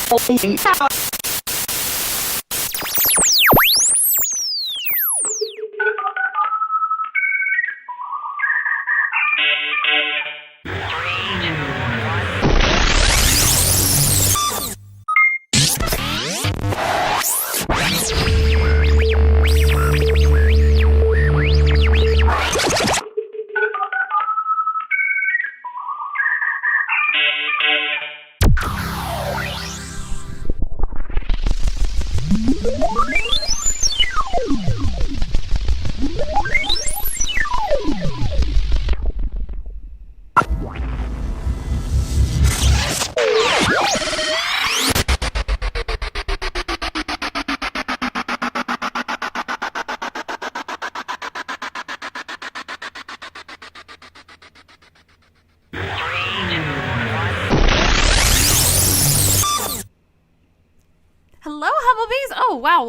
Well,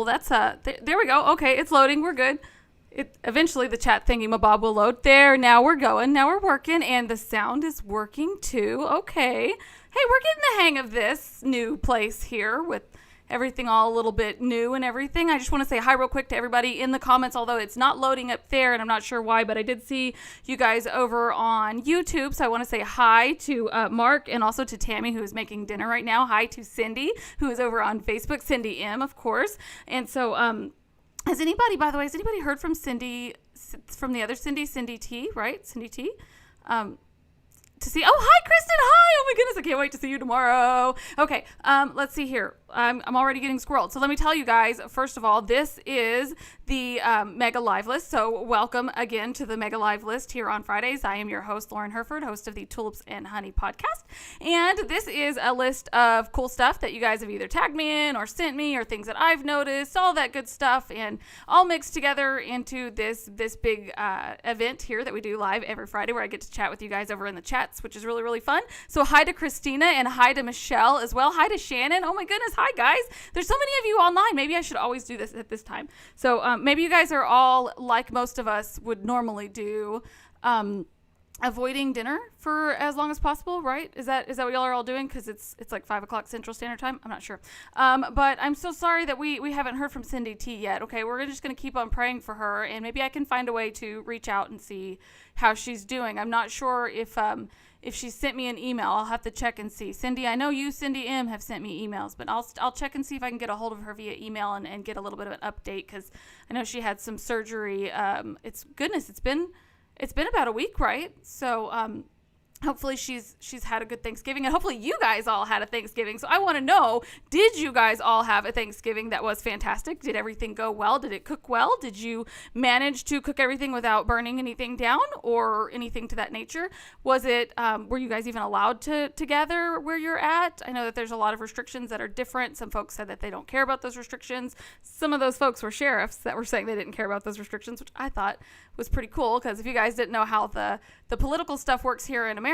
that's there we go. Okay, it's loading. We're good. Eventually the chat thingy-mabob will load. There, now we're going. Now we're working, and the sound is working too. Okay. Hey, we're getting the hang of this new place here with everything all a little bit new and everything. I just want to say hi real quick to everybody in the comments, although it's not loading up there, and I'm not sure why, but I did see you guys over on YouTube, so I want to say hi to Mark and also to Tammy, who is making dinner right now. Hi to Cindy, who is over on Facebook, Cindy M, of course. And so, has anybody heard from Cindy, from the other Cindy, Cindy T, right? Cindy T? To see, oh, hi, Kristen, hi, oh my goodness, I can't wait to see you tomorrow. Okay, let's see here. I'm already getting squirreled. So let me tell you guys, first of all, this is the Mega Live List. So welcome again to the Mega Live List here on Fridays. I am your host, Lauren Hereford, host of the Tulips and Honey podcast. And this is a list of cool stuff that you guys have either tagged me in or sent me or things that I've noticed, all that good stuff, and all mixed together into this big event here that we do live every Friday where I get to chat with you guys over in the chats, which is really, really fun. So hi to Christina and hi to Michelle as well. Hi to Shannon. Oh my goodness. Hi, guys. There's so many of you online. Maybe I should always do this at this time. So maybe you guys are all like most of us would normally do, avoiding dinner for as long as possible, right? Is that what y'all are all doing? Because it's like 5 o'clock Central Standard Time. I'm not sure. But I'm so sorry that we haven't heard from Cindy T yet. Okay, we're just going to keep on praying for her, and maybe I can find a way to reach out and see how she's doing. I'm not sure if she sent me an email. I'll have to check and see. Cindy, I know you, Cindy M, have sent me emails, but I'll check and see if I can get a hold of her via email and get a little bit of an update, because I know she had some surgery. It's been about a week, right? So hopefully she's had a good Thanksgiving, and hopefully you guys all had a Thanksgiving. So I want to know, did you guys all have a Thanksgiving that was fantastic? Did everything go well? Did it cook well? Did you manage to cook everything without burning anything down or anything to that nature? Was it, were you guys even allowed to gather where you're at? I know that there's a lot of restrictions that are different. Some folks said that they don't care about those restrictions. Some of those folks were sheriffs that were saying they didn't care about those restrictions, which I thought was pretty cool, because if you guys didn't know how the political stuff works here in America,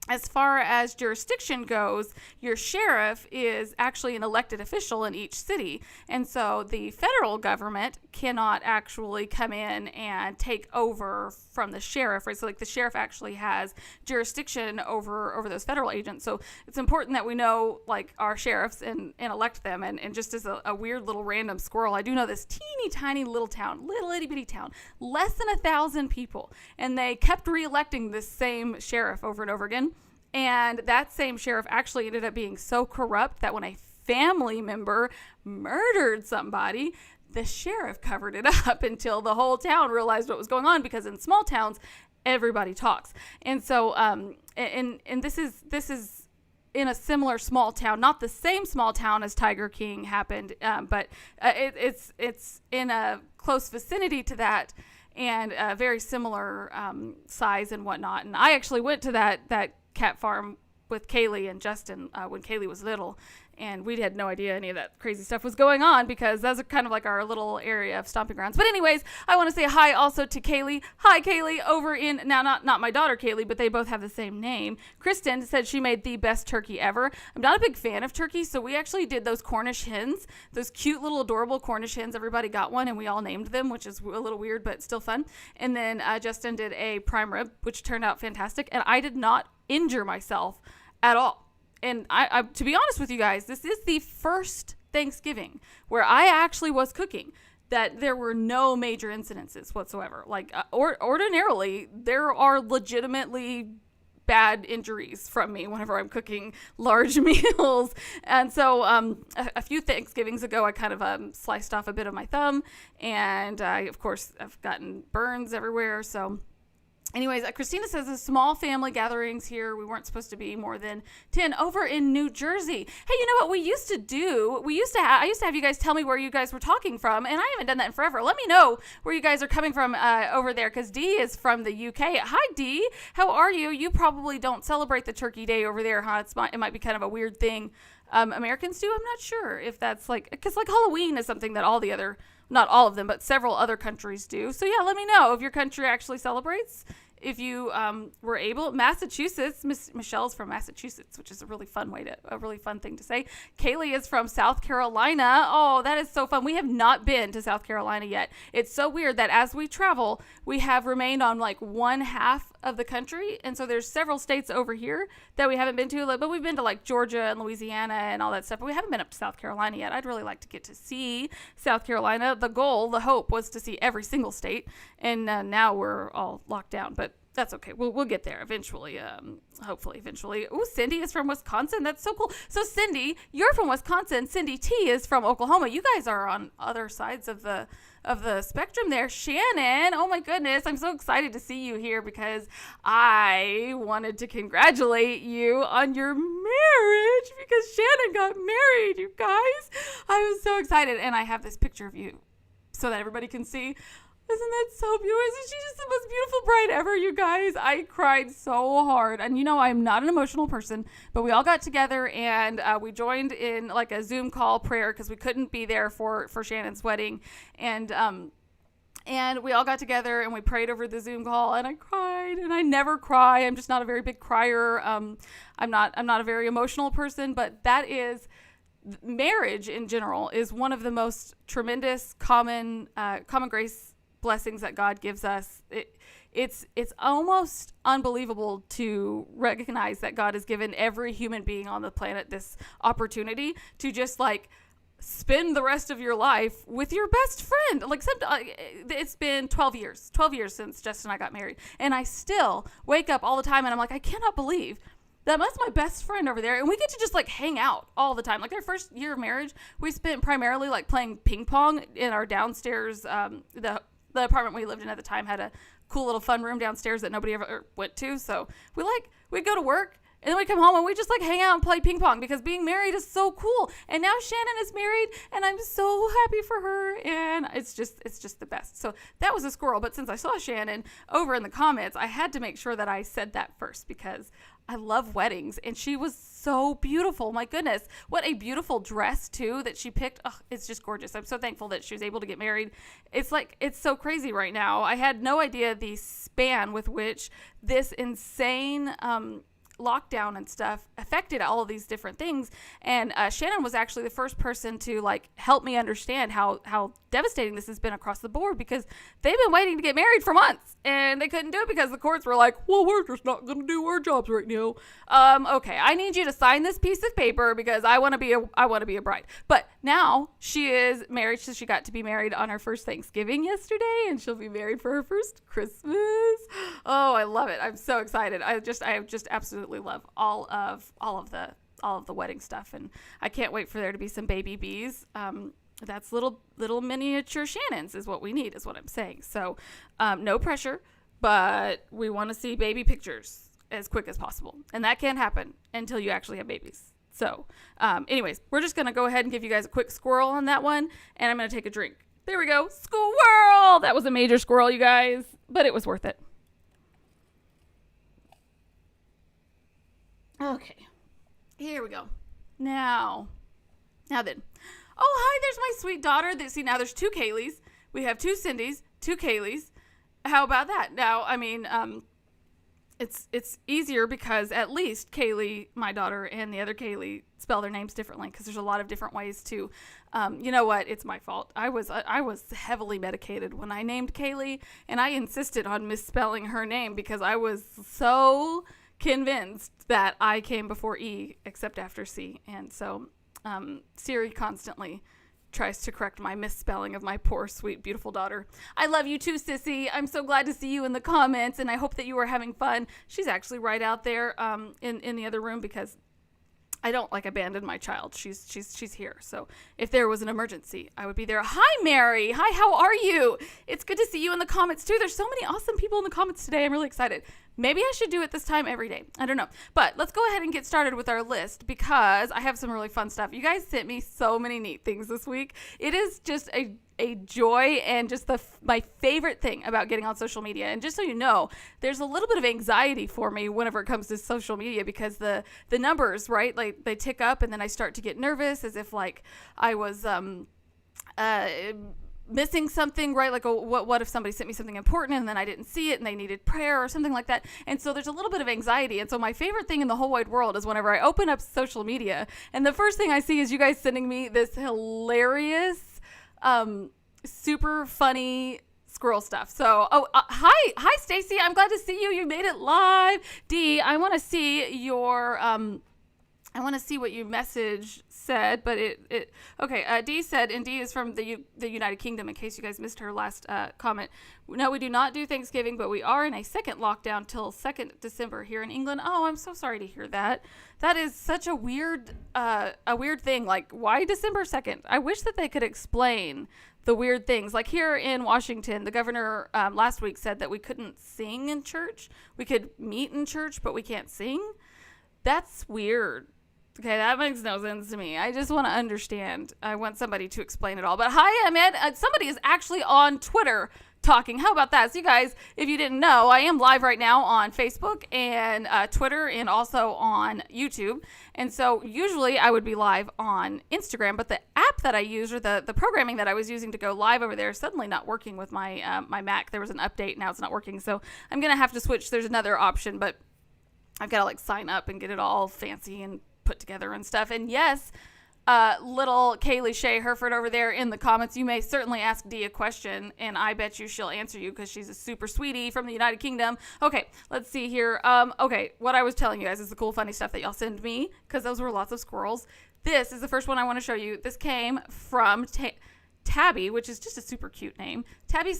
as far as jurisdiction goes, your sheriff is actually an elected official in each city. And so the federal government cannot actually come in and take over from the sheriff, right? So like the sheriff actually has jurisdiction over those federal agents. So it's important that we know like our sheriffs and elect them. And just as a weird little random squirrel, I do know this teeny tiny little town, little itty bitty town, less than 1,000 people. And they kept re-electing this same sheriff over and over again. And that same sheriff actually ended up being so corrupt that when a family member murdered somebody, the sheriff covered it up until the whole town realized what was going on, because in small towns, everybody talks. And so, and this is in a similar small town, not the same small town as Tiger King happened, but it's in a close vicinity to that, and very similar size and whatnot. And I actually went to that cat farm with Kaylee and Justin when Kaylee was little, and we had no idea any of that crazy stuff was going on, because that's kind of like our little area of stomping grounds. But anyways, I want to say hi also to Kaylee. Hi, Kaylee, over in, now not my daughter Kaylee, but they both have the same name. Kristen said she made the best turkey ever. I'm not a big fan of turkey, so we actually did those Cornish hens, those cute little adorable Cornish hens. Everybody got one, and we all named them, which is a little weird, but still fun. And then Justin did a prime rib, which turned out fantastic, and I did not injure myself at all. I to be honest with you guys, this is the first Thanksgiving where I actually was cooking that there were no major incidences whatsoever. Like ordinarily, there are legitimately bad injuries from me whenever I'm cooking large meals. And so a few Thanksgivings ago, I kind of sliced off a bit of my thumb, and of course, I've gotten burns everywhere. So anyways, Christina says the small family gatherings here, we weren't supposed to be more than 10 over in New Jersey. Hey, you know what we used to do? I used to have you guys tell me where you guys were talking from, and I haven't done that in forever. Let me know where you guys are coming from over there, because Dee is from the UK. Hi, Dee. How are you? You probably don't celebrate the Turkey Day over there, huh? It might be kind of a weird thing Americans do. I'm not sure if that's because Halloween is something that not all of them, but several other countries do. So yeah, let me know if your country actually celebrates. If you were able, Massachusetts, Michelle's from Massachusetts, which is a really fun thing to say. Kaylee is from South Carolina. Oh, that is so fun. We have not been to South Carolina yet. It's so weird that as we travel, we have remained on like one half of the country. And so there's several states over here that we haven't been to, but we've been to like Georgia and Louisiana and all that stuff, but we haven't been up to South Carolina yet. I'd really like to get to see South Carolina. The hope was to see every single state, and now we're all locked down, but that's okay. We'll get there eventually. Hopefully, eventually. Ooh, Cindy is from Wisconsin. That's so cool. So Cindy, you're from Wisconsin. Cindy T is from Oklahoma. You guys are on other sides of the spectrum there. Shannon, oh my goodness, I'm so excited to see you here because I wanted to congratulate you on your marriage because Shannon got married, you guys. I was so excited, and I have this picture of you so that everybody can see. Isn't that so beautiful? Isn't she just the most beautiful bride ever, you guys? I cried so hard. And you know, I'm not an emotional person, but we all got together and we joined in like a Zoom call prayer because we couldn't be there for Shannon's wedding. And we all got together and we prayed over the Zoom call, and I cried, and I never cry. I'm just not a very big crier. I'm not a very emotional person, but that is marriage in general is one of the most tremendous common grace blessings that God gives us. It's almost unbelievable to recognize that God has given every human being on the planet this opportunity to just like spend the rest of your life with your best friend. Like it's been 12 years since Justin and I got married, and I still wake up all the time and I'm like, I cannot believe that's my best friend over there, and we get to just like hang out all the time. Like our first year of marriage, we spent primarily like playing ping pong in our downstairs. The apartment we lived in at the time had a cool little fun room downstairs that nobody ever went to. So we'd go to work and then we'd come home and we'd just like hang out and play ping pong because being married is so cool. And now Shannon is married and I'm so happy for her, and it's just the best. So that was a squirrel. But since I saw Shannon over in the comments, I had to make sure that I said that first because I love weddings, and she was so beautiful. My goodness, what a beautiful dress too that she picked. Oh, it's just gorgeous. I'm so thankful that she was able to get married. It's so crazy right now. I had no idea the span with which this insane lockdown and stuff affected all of these different things. And Shannon was actually the first person to like help me understand how devastating this has been across the board, because they've been waiting to get married for months and they couldn't do it because the courts were like, well, we're just not going to do our jobs right now. Okay, I need you to sign this piece of paper because I want to be a bride. But now she is married, so she got to be married on her first Thanksgiving yesterday, and she'll be married for her first Christmas. Oh, I love it. I'm so excited. I just absolutely love all of the wedding stuff, and I can't wait for there to be some baby bees. That's little miniature Shannons is what we need, is what I'm saying. So no pressure, but we want to see baby pictures as quick as possible, and that can't happen until you actually have babies. So anyways, we're just gonna go ahead and give you guys a quick squirrel on that one, and I'm gonna take a drink. There we go. Squirrel! That was a major squirrel, you guys, but it was worth it. Okay, here we go. Now then. Oh, hi, there's my sweet daughter. See, now there's two Kayleys. We have two Cindys, two Kayleys. How about that? Now, I mean, it's easier because at least Kaylee, my daughter, and the other Kaylee spell their names differently, because there's a lot of different ways to, you know what? It's my fault. I was heavily medicated when I named Kaylee, and I insisted on misspelling her name because I was so convinced that I came before E except after C. And so Siri constantly tries to correct my misspelling of my poor, sweet, beautiful daughter. I love you too, Sissy. I'm so glad to see you in the comments, and I hope that you are having fun. She's actually right out there in the other room because I don't abandon my child. She's here. So if there was an emergency, I would be there. Hi, Mary. Hi, how are you? It's good to see you in the comments too. There's so many awesome people in the comments today. I'm really excited. Maybe I should do it this time every day. I don't know. But let's go ahead and get started with our list because I have some really fun stuff. You guys sent me so many neat things this week. It is just a joy and just my favorite thing about getting on social media. And just so you know, there's a little bit of anxiety for me whenever it comes to social media because the numbers, right? Like they tick up and then I start to get nervous as if I was missing something, right? Like, what if somebody sent me something important and then I didn't see it and they needed prayer or something like that? And so there's a little bit of anxiety. And so my favorite thing in the whole wide world is whenever I open up social media and the first thing I see is you guys sending me this hilarious, super funny squirrel stuff. So, hi, Stacy. I'm glad to see you. You made it live. D, I want to see your, I want to see what your message said, but okay. D said, and D is from the United Kingdom, in case you guys missed her last comment. No, we do not do Thanksgiving, but we are in a second lockdown till 2nd December here in England. Oh, I'm so sorry to hear that. That is such a weird thing. Like, why December 2nd? I wish that they could explain the weird things. Like here in Washington, the governor last week said that we couldn't sing in church. We could meet in church, but we can't sing. That's weird. Okay, that makes no sense to me. I just want to understand. I want somebody to explain it all. But hi, Ahmed. Somebody is actually on Twitter talking. How about that? So you guys, if you didn't know, I am live right now on Facebook and Twitter and also on YouTube. And so usually I would be live on Instagram, but the app that I use or the programming that I was using to go live over there is suddenly not working with my my Mac. There was an update. Now it's not working. So I'm going to have to switch. There's another option, but I've got to sign up and get it all fancy and put together and stuff. And yes, little Kaylee Shea Hereford over there in the comments, you may certainly ask Dee a question, and I bet you she'll answer you because she's a super sweetie from the United Kingdom. Okay, let's see here. Okay, what I was telling you guys is the cool, funny stuff that y'all send me because those were lots of squirrels. This is the first one I want to show you. This came from Tabby, which is just a super cute name. Tabby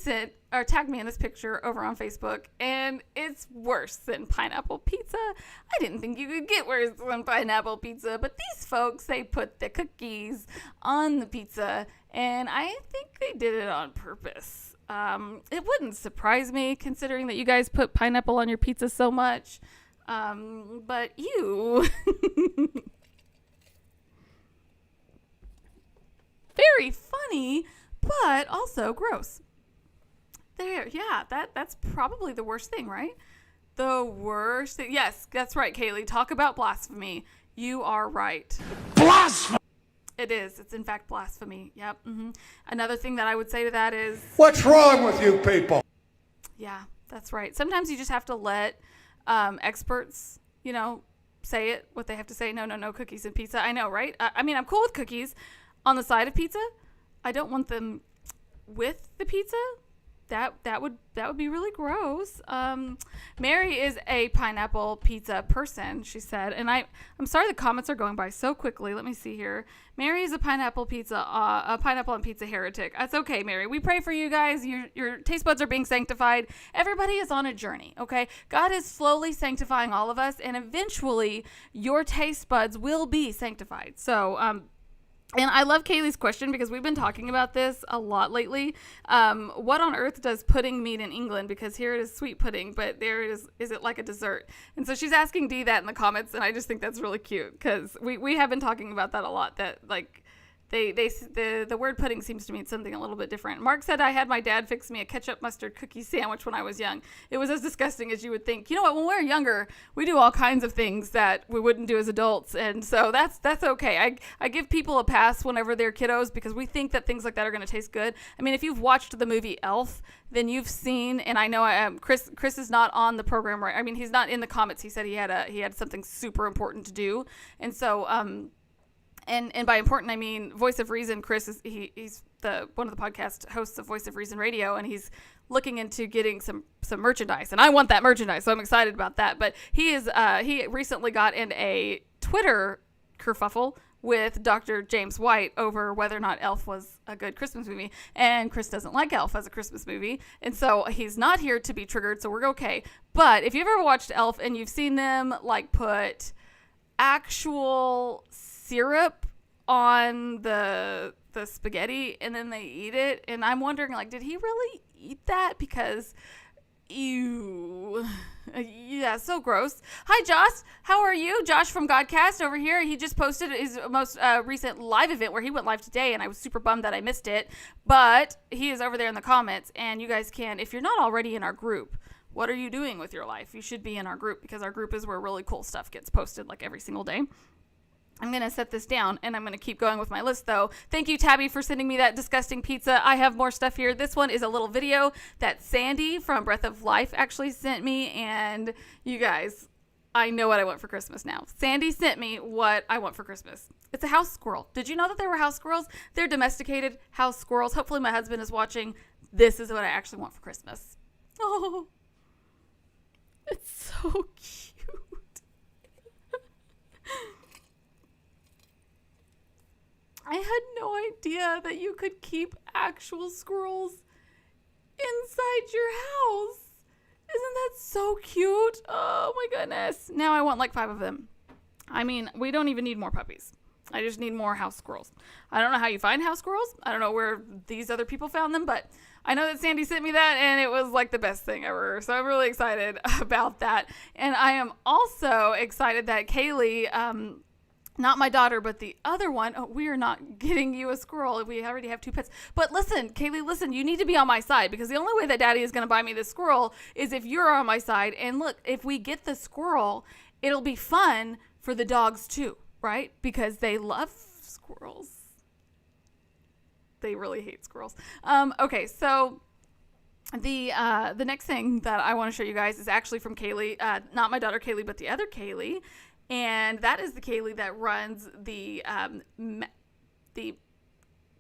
tagged me in this picture over on Facebook, and it's worse than pineapple pizza. I didn't think you could get worse than pineapple pizza, but these folks, they put the cookies on the pizza, and I think they did it on purpose. It wouldn't surprise me, considering that you guys put pineapple on your pizza so much, but you... Very funny, but also gross. There, yeah, that's probably the worst thing, right? The worst thing. Yes, that's right, Kaylee. Talk about blasphemy. You are right. Blasphemy! It is. It's in fact blasphemy. Yep. Mm-hmm. Another thing that I would say to that is... What's wrong with you people? Yeah, that's right. Sometimes you just have to let experts, say it, what they have to say. No cookies and pizza. I know, right? I mean, I'm cool with cookies on the side of pizza. I don't want them with the pizza. That would be really gross. Mary is a pineapple pizza person, she said, and I'm sorry the comments are going by so quickly. Let me see here. Mary is a pineapple and pizza heretic. That's okay, Mary. We pray for you guys. Your taste buds are being sanctified. Everybody is on a journey, okay? God is slowly sanctifying all of us, and eventually your taste buds will be sanctified. So, and I love Kaylee's question because we've been talking about this a lot lately. What on earth does pudding mean in England? Because here it is sweet pudding, but there it is it like a dessert? And so she's asking Dee that in the comments, and I just think that's really cute because we have been talking about that a lot, that the word pudding seems to mean something a little bit different. Mark said, I had my dad fix me a ketchup mustard cookie sandwich when I was young. It was as disgusting as you would think. You know what? When we're younger, we do all kinds of things that we wouldn't do as adults. And so that's okay. I give people a pass whenever they're kiddos because we think that things like that are going to taste good. I mean, if you've watched the movie Elf, then you've seen, and I know Chris is not on the program, right? I mean, he's not in the comments. He said he had something super important to do. And so, And by important, I mean voice of reason. Chris is he's one of the podcast hosts of Voice of Reason Radio, and he's looking into getting some merchandise, and I want that merchandise, so I'm excited about that. But he recently got in a Twitter kerfuffle with Dr. James White over whether or not Elf was a good Christmas movie, and Chris doesn't like Elf as a Christmas movie, and so he's not here to be triggered, so we're okay. But if you've ever watched Elf and you've seen them like put actual syrup on the spaghetti and then they eat it, and I'm wondering, like, did he really eat that? Because ew. Yeah, so gross. Hi, Josh. How are you? Josh from Godcast over here. He just posted his most recent live event where he went live today, and I was super bummed that I missed it. But he is over there in the comments, and you guys can, if you're not already in our group, what are you doing with your life? You should be in our group, because our group is where really cool stuff gets posted like every single day. I'm going to set this down, and I'm going to keep going with my list, though. Thank you, Tabby, for sending me that disgusting pizza. I have more stuff here. This one is a little video that Sandy from Breath of Life actually sent me, and you guys, I know what I want for Christmas now. Sandy sent me what I want for Christmas. It's a house squirrel. Did you know that there were house squirrels? They're domesticated house squirrels. Hopefully my husband is watching. This is what I actually want for Christmas. Oh, it's so cute. I had no idea that you could keep actual squirrels inside your house. Isn't that so cute? Oh my goodness. Now I want like 5 of them. I mean, we don't even need more puppies. I just need more house squirrels. I don't know how you find house squirrels. I don't know where these other people found them, but I know that Sandy sent me that, and it was like the best thing ever. So I'm really excited about that. And I am also excited that Kaylee, not my daughter, but the other one. Oh, we are not getting you a squirrel. We already have 2 pets. But listen, Kaylee, listen, you need to be on my side, because the only way that Daddy is going to buy me this squirrel is if you're on my side. And look, if we get the squirrel, it'll be fun for the dogs too, right? Because they love squirrels. They really hate squirrels. Okay, so the next thing that I want to show you guys is actually from Kaylee, not my daughter Kaylee, but the other Kaylee. And that is the Kaylee that runs the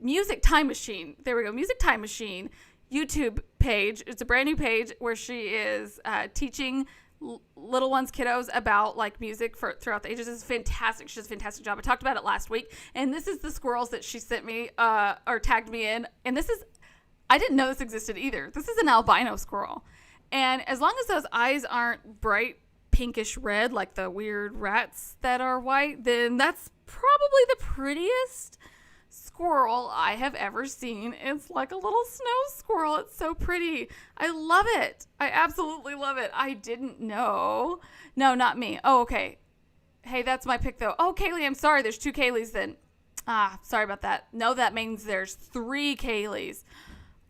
Music Time Machine. There we go. Music Time Machine YouTube page. It's a brand new page where she is teaching little ones, kiddos, about like music throughout the ages. It's fantastic. She does a fantastic job. I talked about it last week. And this is the squirrels that she sent me or tagged me in. And this is, I didn't know this existed either. This is an albino squirrel. And as long as those eyes aren't bright pinkish red like the weird rats that are white, then that's probably the prettiest squirrel I have ever seen. It's like a little snow squirrel. It's so pretty. I love it. I absolutely love it. I didn't know. No, not me. Oh, okay. Hey, that's my pick though. Oh, Kaylee, I'm sorry. There's 2 Kayleys then. Sorry about that. No, that means there's 3 Kayleys.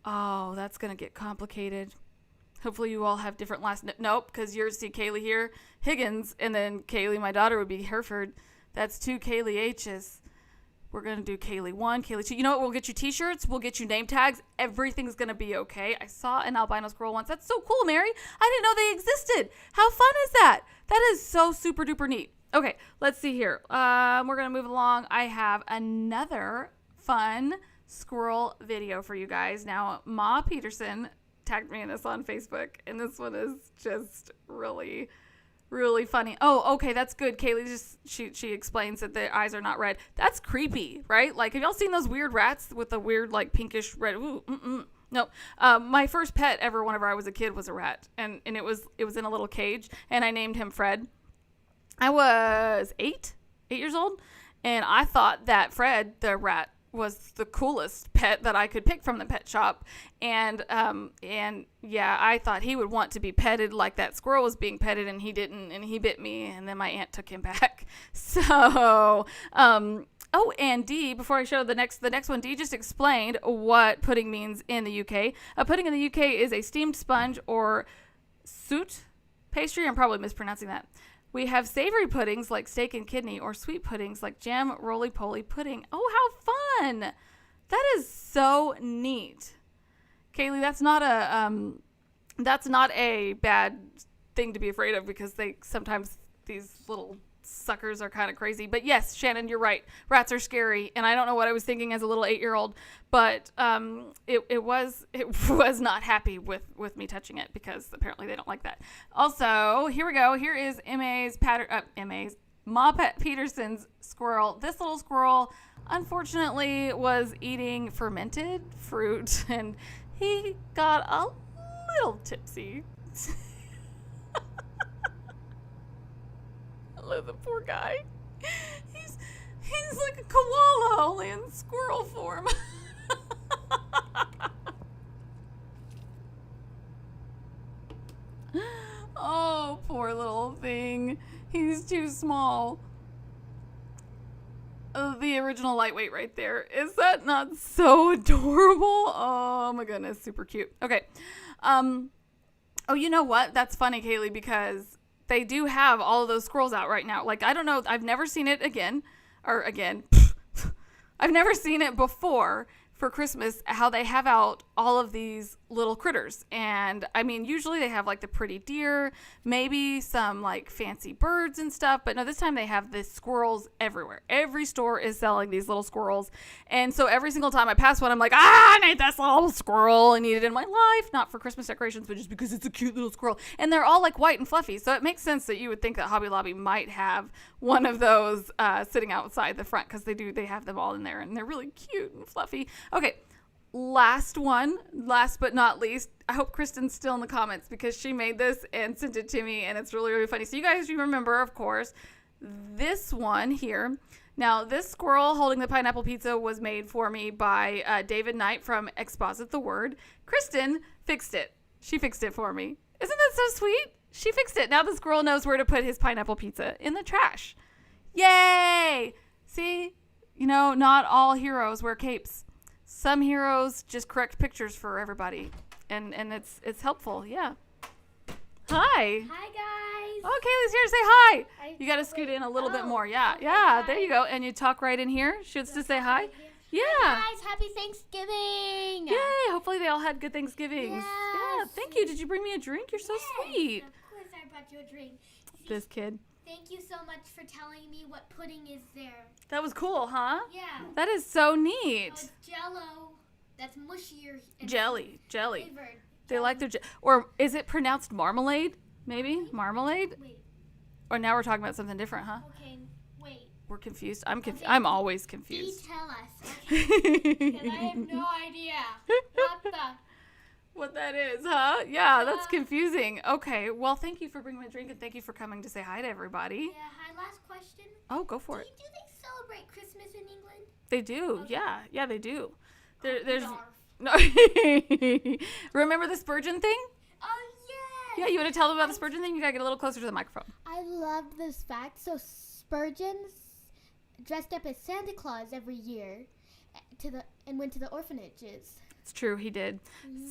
Oh, that's going to get complicated. Hopefully you all have different last names. Nope, because yours, see Kaylee here, Higgins, and then Kaylee, my daughter, would be Hereford. That's 2 Kaylee H's. We're going to do Kaylee 1, Kaylee 2. You know what? We'll get you t-shirts. We'll get you name tags. Everything's going to be okay. I saw an albino squirrel once. That's so cool, Mary. I didn't know they existed. How fun is that? That is so super duper neat. Okay, let's see here. We're going to move along. I have another fun squirrel video for you guys. Now, Ma Peterson tagged me in this on Facebook, and this one is just really, really funny. Oh, okay, that's good. Kaylee just she explains that the eyes are not red. That's creepy, right? Like, have y'all seen those weird rats with the weird like pinkish red? Ooh, no. My first pet ever, whenever I was a kid, was a rat, and it was in a little cage, and I named him Fred. I was 8 years old, and I thought that Fred the rat was the coolest pet that I could pick from the pet shop. And yeah, I thought he would want to be petted like that squirrel was being petted, and he didn't, and he bit me, and then my aunt took him back. So, oh, and Dee, before I show the next one, Dee just explained what pudding means in the UK. A pudding in the UK is a steamed sponge or soot pastry. I'm probably mispronouncing that. We have savory puddings like steak and kidney, or sweet puddings like jam roly-poly pudding. Oh, how fun! That is so neat. Kaylee, that's not a bad thing to be afraid of, because they sometimes, these little suckers are kind of crazy. But yes, Shannon, you're right. Rats are scary, and I don't know what I was thinking as a little 8-year-old, but it was not happy with me touching it because apparently they don't like that. Also, here we go. Here is Ma Peterson's squirrel. This little squirrel, unfortunately, was eating fermented fruit, and he got a little tipsy. I love the poor guy. He's like a koala, only in squirrel form. Oh, poor little thing. He's too small. The original lightweight right there. Is that not so adorable? Oh my goodness, super cute. Okay. Oh, you know what? That's funny, Kaylee, because they do have all of those squirrels out right now. Like, I don't know. I've never seen it again. I've never seen it before for Christmas, how they have out all of these little critters. And I mean, usually they have like the pretty deer, maybe some like fancy birds and stuff, but no, this time they have the squirrels everywhere. Every store is selling these little squirrels. And so every single time I pass one, I'm like, I need this little squirrel. I need it in my life, not for Christmas decorations, but just because it's a cute little squirrel. And they're all like white and fluffy. So it makes sense that you would think that Hobby Lobby might have one of those sitting outside the front, because they have them all in there and they're really cute and fluffy. Okay. Last but not least, I hope Kristen's still in the comments because she made this and sent it to me, and it's really, really funny. So you guys remember, of course, this one here. Now, this squirrel holding the pineapple pizza was made for me by David Knight from Exposit the Word. Kristen fixed it. She fixed it for me. Isn't that so sweet? She fixed it. Now the squirrel knows where to put his pineapple pizza, in the trash. Yay! See? You know, not all heroes wear capes. Some heroes just correct pictures for everybody, and it's helpful. Yeah. Hi. Hi guys. Oh, Kaylee's here to say hi. You got to scoot in a little bit more. Yeah. Okay, Yeah. hi. There you go. And you talk right in here. She wants to say hi. Yeah. Hi guys, happy Thanksgiving. Yay. Hopefully they all had good Thanksgivings. Yes. Yeah. Thank you. Did you bring me a drink? You're so sweet. Of course I brought you a drink. This kid. Thank you so much for telling me what pudding is there. That was cool, huh? Yeah. That is so Oh, neat. it's Jello. That's mushier. And Jelly. flavored. They like their or is it pronounced marmalade? Maybe marmalade? Wait. Or now we're talking about something different, huh? Okay. Wait. We're confused. I'm confused. Okay. I'm always Please confused. tell us. Okay. 'Cause I have no idea. What the? What that is, huh? Yeah, that's confusing. Okay, well, thank you for bringing me a drink, and thank you for coming to say hi to everybody. Yeah. Hi. Last question. Oh, go for it. Do they celebrate Christmas in England? They do. Okay. Yeah, they do. There's Barf. no. Remember the Spurgeon thing? Oh yes. Yeah, you want to tell them about the Spurgeon thing? You gotta get a little closer to the microphone. I loved this fact. So Spurgeon's dressed up as Santa Claus every year and went to the orphanages. It's true, he did.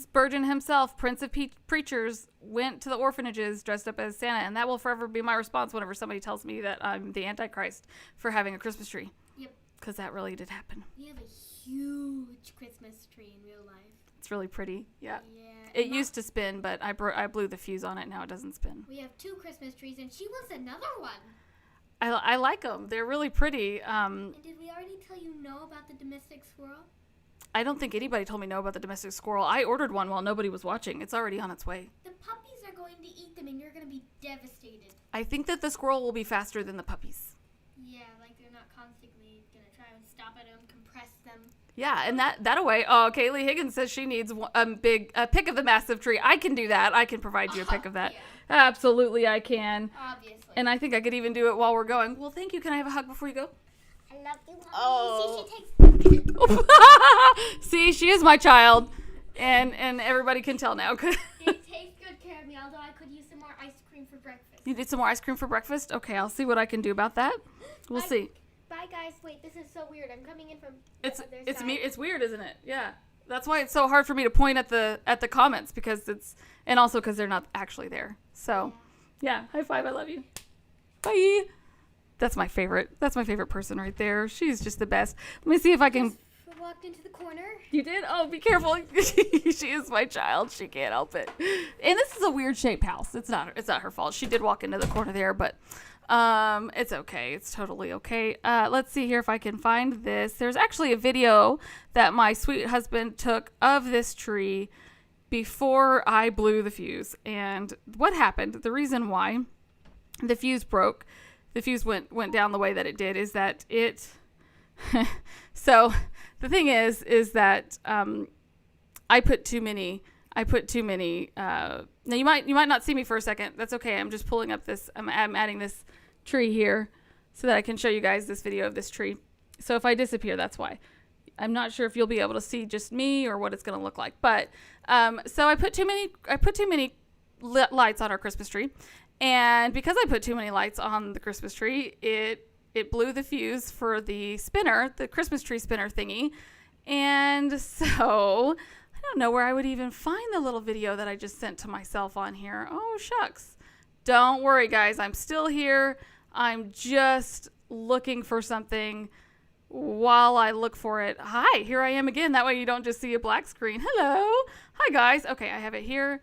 Spurgeon himself, Prince of Preachers, went to the orphanages dressed up as Santa, and that will forever be my response whenever somebody tells me that I'm the Antichrist for having a Christmas tree. Yep. Because that really did happen. We have a huge Christmas tree in real life. It's really pretty. Yeah. Yeah. It used to spin, but I blew the fuse on it. Now it doesn't spin. We have 2 Christmas trees, and she wants another one. I like them. They're really pretty. And did we already tell you no about the domestic squirrel? I don't think anybody told me no about the domestic squirrel. I ordered one while nobody was watching. It's already on its way. The puppies are going to eat them, and you're going to be devastated. I think that the squirrel will be faster than the puppies. Yeah, like they're not constantly going to try and stop at them, compress them. Yeah, and that away. Oh, Kaylee Higgins says she needs a pick of the massive tree. I can do that. I can provide you a pick of that. Yeah. Absolutely, I can. Obviously. And I think I could even do it while we're going. Well, thank you. Can I have a hug before you go? I love you, Mommy. Oh. See, she takes... See, she is my child, and everybody can tell now. They take good care of me, although I could use some more ice cream for breakfast. You need some more ice cream for breakfast? Okay, I'll see what I can do about that. We'll see. Bye, guys. Wait, this is so weird. I'm coming in from It's the other it's side. me. It's weird, isn't it? Yeah. That's why it's so hard for me to point at the comments, because and also because they're not actually there. So, yeah. High five. I love you. Bye. That's my favorite. That's my favorite person right there. She's just the best. Let me see if I can. Walked into the corner. You did? Oh, be careful. She is my child. She can't help it. And this is a weird shaped house. It's not her fault. She did walk into the corner there, but It's okay. It's totally okay. Let's see here if I can find this. There's actually a video that my sweet husband took of this tree before I blew the fuse. And what happened, the reason why the fuse broke, the fuse went down the way that it did, is that it... So the thing is that I put too many... now you might not see me for a second. That's okay. I'm just pulling up this. I'm adding this tree here so that I can show you guys this video of this tree. So if I disappear, that's why. I'm not sure if you'll be able to see just me or what it's going to look like. But so I put too many lights on our Christmas tree, and because I put too many lights on the Christmas tree, it blew the fuse for the spinner, the Christmas tree spinner thingy, and so. I don't know where I would even find the little video that I just sent to myself on here. Oh, shucks. Don't worry, guys. I'm still here. I'm just looking for something while I look for it. Hi, here I am again. That way you don't just see a black screen. Hello. Hi, guys. Okay, I have it here.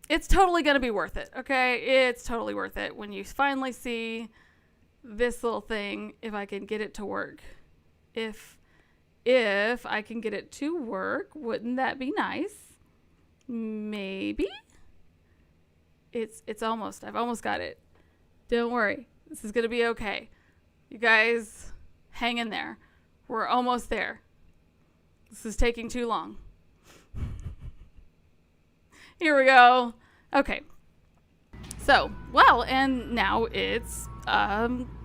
It's totally going to be worth it, okay? It's totally worth it when you finally see this little thing, if I can get it to work. If I can get it to work, wouldn't that be nice? Maybe. I've almost got it. Don't worry. This is going to be okay. You guys, hang in there. We're almost there. This is taking too long. Here we go. Okay. So, well, and now it's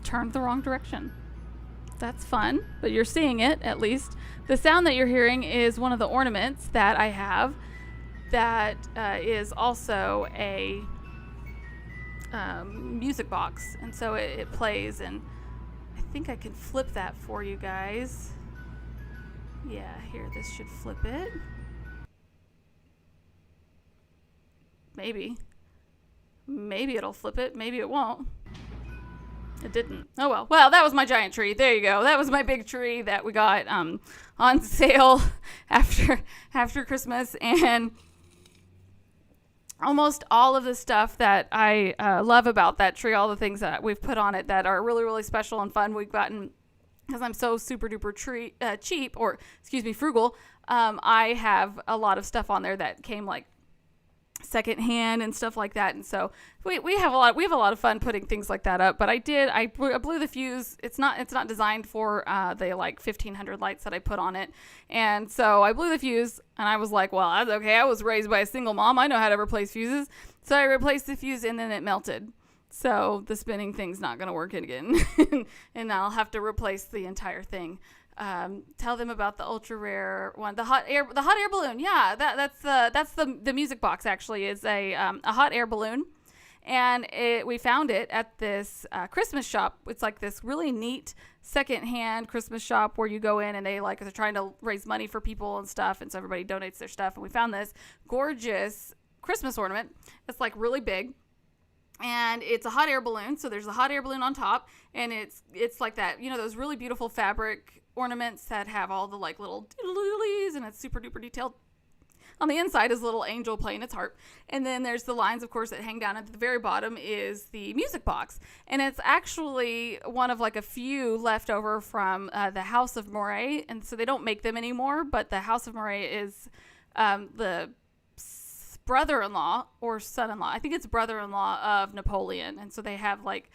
turned the wrong direction. That's fun, but you're seeing it at least. The sound that you're hearing is one of the ornaments that I have that is also a music box. And so it plays, and I think I can flip that for you guys. Yeah, here, this should flip it. Maybe it'll flip it. Maybe it won't. It didn't. Oh well. Well, that was my giant tree. There you go. That was my big tree that we got on sale after Christmas, and almost all of the stuff that I love about that tree, all the things that we've put on it that are really, really special and fun, we've gotten, because I'm so super duper frugal. I have a lot of stuff on there that came like secondhand and stuff like that, and so we have a lot of fun putting things like that up. But I blew the fuse. It's not designed for the like 1,500 lights that I put on it, and so I blew the fuse, and I was like, well, that's okay. I was raised by a single mom. I know how to replace fuses. So I replaced the fuse, and then it melted. So the spinning thing's not going to work again, and I'll have to replace the entire thing. Tell them about the ultra rare one, the hot air balloon. Yeah, that's the music box. Actually, is a hot air balloon, and we found it at this Christmas shop. It's like this really neat secondhand Christmas shop where you go in and they're trying to raise money for people and stuff, and so everybody donates their stuff. And we found this gorgeous Christmas ornament. It's like really big. And it's a hot air balloon, so there's a hot air balloon on top, and it's like that, those really beautiful fabric ornaments that have all the like little doodlies, and it's super duper detailed. On the inside is a little angel playing its harp, and then there's the lines, of course, that hang down. At the very bottom is the music box, and it's actually one of like a few left over from the House of Moray, and so they don't make them anymore, but the House of Moray is the brother-in-law or son-in-law. I think it's brother-in-law of Napoleon. And so they have like,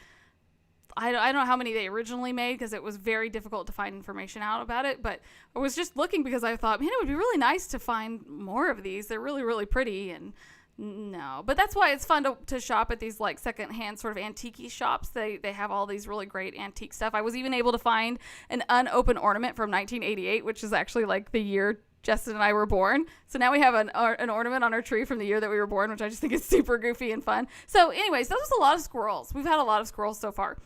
I don't know how many they originally made because it was very difficult to find information out about it. But I was just looking because I thought, man, it would be really nice to find more of these. They're really, really pretty. And no, but that's why it's fun to shop at these like secondhand sort of antique shops. They have all these really great antique stuff. I was even able to find an unopened ornament from 1988, which is actually like the year Justin and I were born. So now we have an ornament on our tree from the year that we were born, which I just think is super goofy and fun. So anyways, that was a lot of squirrels. We've had a lot of squirrels so far.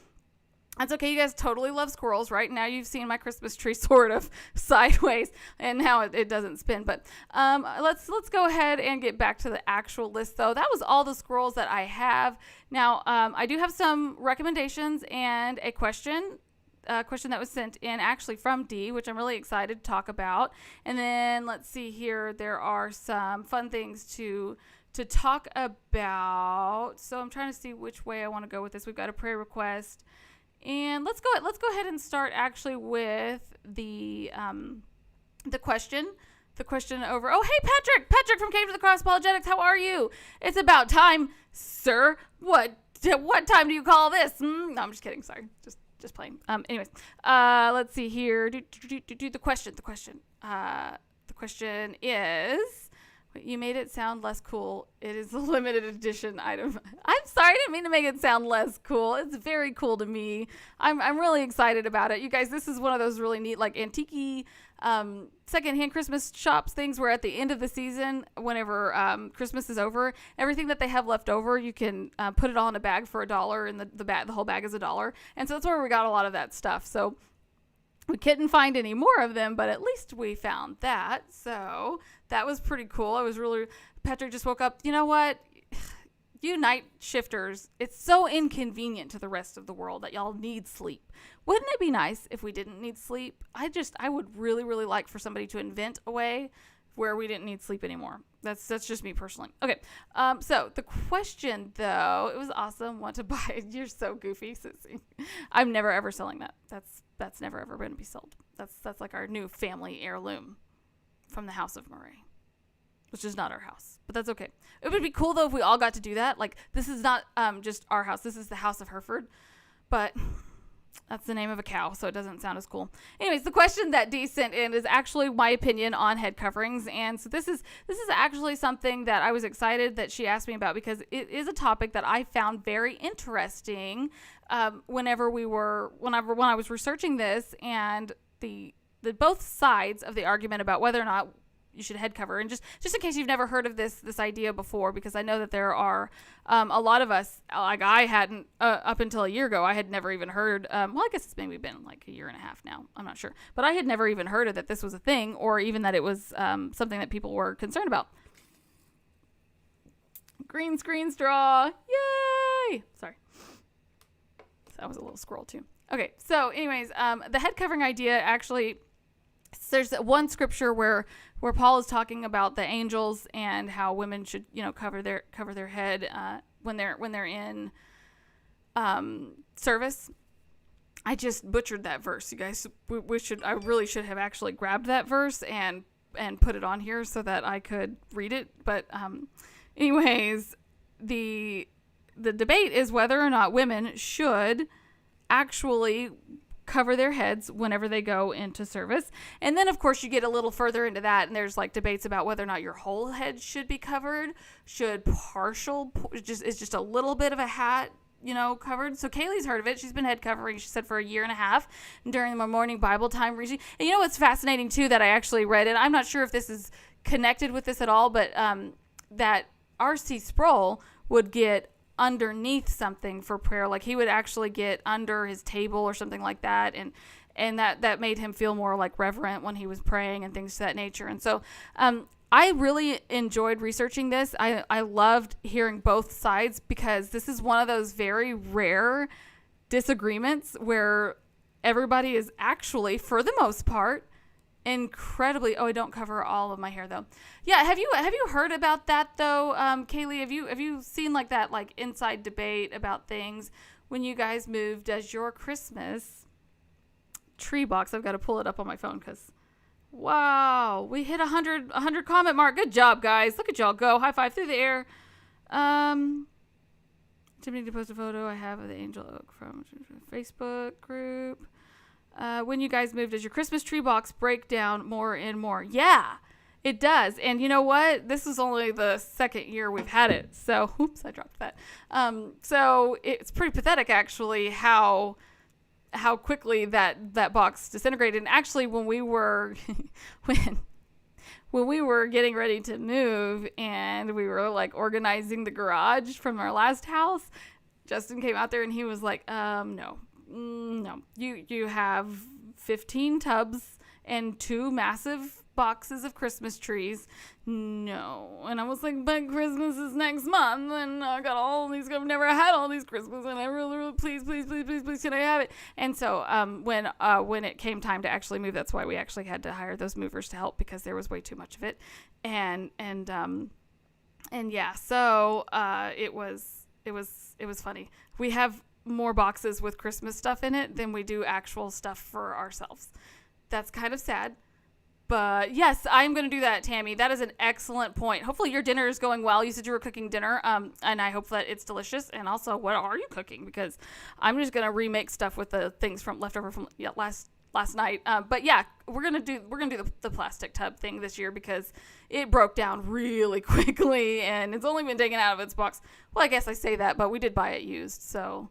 That's okay. You guys totally love squirrels, right? Now you've seen my Christmas tree sort of sideways and how it doesn't spin. But let's go ahead and get back to the actual list, though. That was all the squirrels that I have. Now, I do have some recommendations and a question that was sent in actually from Dee, which I'm really excited to talk about. And then let's see here. There are some fun things to to talk about. So I'm trying to see which way I want to go with this. We've got a prayer request, and let's go ahead and start actually with the question. The question over. Oh, hey, Patrick from Cave to the Cross Apologetics. How are you? It's about time, sir. What time do you call this? No, I'm just kidding. Sorry, just playing. Anyways, let's see here. Do the question. The question is. You made it sound less cool. It is a limited edition item. I'm sorry, I didn't mean to make it sound less cool. It's very cool to me. I'm really excited about it. You guys, this is one of those really neat, like, antique secondhand Christmas shops things where at the end of the season, whenever Christmas is over, everything that they have left over, you can put it all in a bag for $1, and the whole bag is $1. And so that's where we got a lot of that stuff. So we couldn't find any more of them, but at least we found that. So that was pretty cool. Patrick just woke up. You know what? You night shifters, it's so inconvenient to the rest of the world that y'all need sleep. Wouldn't it be nice if we didn't need sleep? I would really, really like for somebody to invent a way where we didn't need sleep anymore. That's just me personally. Okay. So the question though, it was awesome. Want to buy it? You're so goofy, Sissy. I'm never ever selling that. That's never ever going to be sold. That's like our new family heirloom from the House of Murray, which is not our house, but that's okay. It would be cool though if we all got to do that. Like, this is not just our house. This is the House of Hereford, but that's the name of a cow, so it doesn't sound as cool. Anyways, the question that Dee sent in is actually my opinion on head coverings, and so this is actually something that I was excited that she asked me about, because it is a topic that I found very interesting when I was researching this, and the both sides of the argument about whether or not you should head cover. And just in case you've never heard of this idea before, because I know that there are a lot of us, like I hadn't, up until a year ago, I had never even heard, well, I guess it's maybe been like a year and a half now, I'm not sure, but I had never even heard of that this was a thing, or even that it was something that people were concerned about. Green screen straw, yay! Sorry. That was a little squirrel too. Okay, so anyways, the head covering idea actually, there's one scripture where Paul is talking about the angels and how women should, cover their head when they're in service. I just butchered that verse, you guys. I really should have actually grabbed that verse and put it on here so that I could read it. But anyways, the debate is whether or not women should actually cover their heads whenever they go into service. And then of course you get a little further into that, and there's like debates about whether or not your whole head should be covered, should just a little bit of a hat, covered. So Kaylee's heard of it. She's been head covering, she said, for a year and a half during my morning Bible time reading. And what's fascinating too, that I actually read, and I'm not sure if this is connected with this at all, but that R.C. Sproul would get underneath something for prayer. Like, he would actually get under his table or something like that, and that made him feel more like reverent when he was praying and things to that nature. And so I really enjoyed researching this. I loved hearing both sides, because this is one of those very rare disagreements where everybody is actually, for the most part, incredibly. I don't cover all of my hair though. Yeah, have you heard about that though, Kaylee? Have you seen like that, like, inside debate about things when you guys moved as your Christmas tree box? I've got to pull it up on my phone because, wow, we hit 100 comment mark. Good job, guys. Look at y'all go. High five through the air. Attempting to post a photo I have of the angel oak from Facebook group. When you guys moved, does your Christmas tree box break down more and more? Yeah, it does. And you know what? This is only the second year we've had it. So, oops, I dropped that. So it's pretty pathetic, actually, how quickly that box disintegrated. And actually, when we were when we were getting ready to move and we were like organizing the garage from our last house, Justin came out there and he was like, no, you have 15 tubs and 2 massive boxes of Christmas trees. No. And I was like, but Christmas is next month, and I got all these, I've never had all these Christmas, and I really, please, can I have it? And so when it came time to actually move, that's why we actually had to hire those movers to help, because there was way too much of it. And And yeah, so it was funny. We have more boxes with Christmas stuff in it than we do actual stuff for ourselves. That's kind of sad. But yes, I'm going to do that, Tammy. That is an excellent point. Hopefully your dinner is going well. You said you were cooking dinner, and I hope that it's delicious. And also, what are you cooking? Because I'm just going to remake stuff with the things from leftover from last night. But yeah, we're gonna do the plastic tub thing this year because it broke down really quickly, and it's only been taken out of its box. Well, I guess I say that, but we did buy it used, so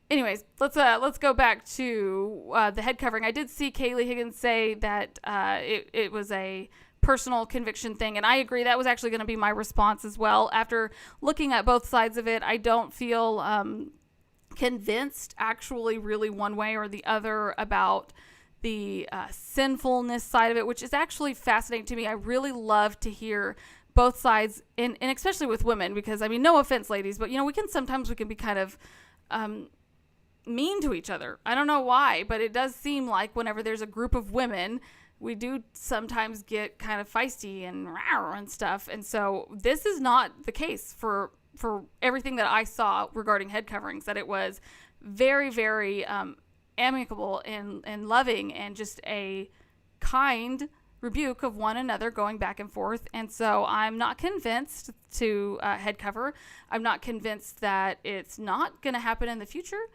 Anyways, let's go back to the head covering. I did see Kaylee Higgins say that it was a personal conviction thing, and I agree. That was actually going to be my response as well. After looking at both sides of it, I don't feel convinced actually really one way or the other about the sinfulness side of it, which is actually fascinating to me. I really love to hear both sides, and especially with women, because, I mean, no offense, ladies, but, we can be kind of mean to each other. I don't know why, but it does seem like whenever there's a group of women, we do sometimes get kind of feisty and rawr and stuff. And so this is not the case for everything that I saw regarding head coverings, that it was very, very amicable and loving and just a kind rebuke of one another going back and forth. And so I'm not convinced to head cover. I'm not convinced that it's not going to happen in the future.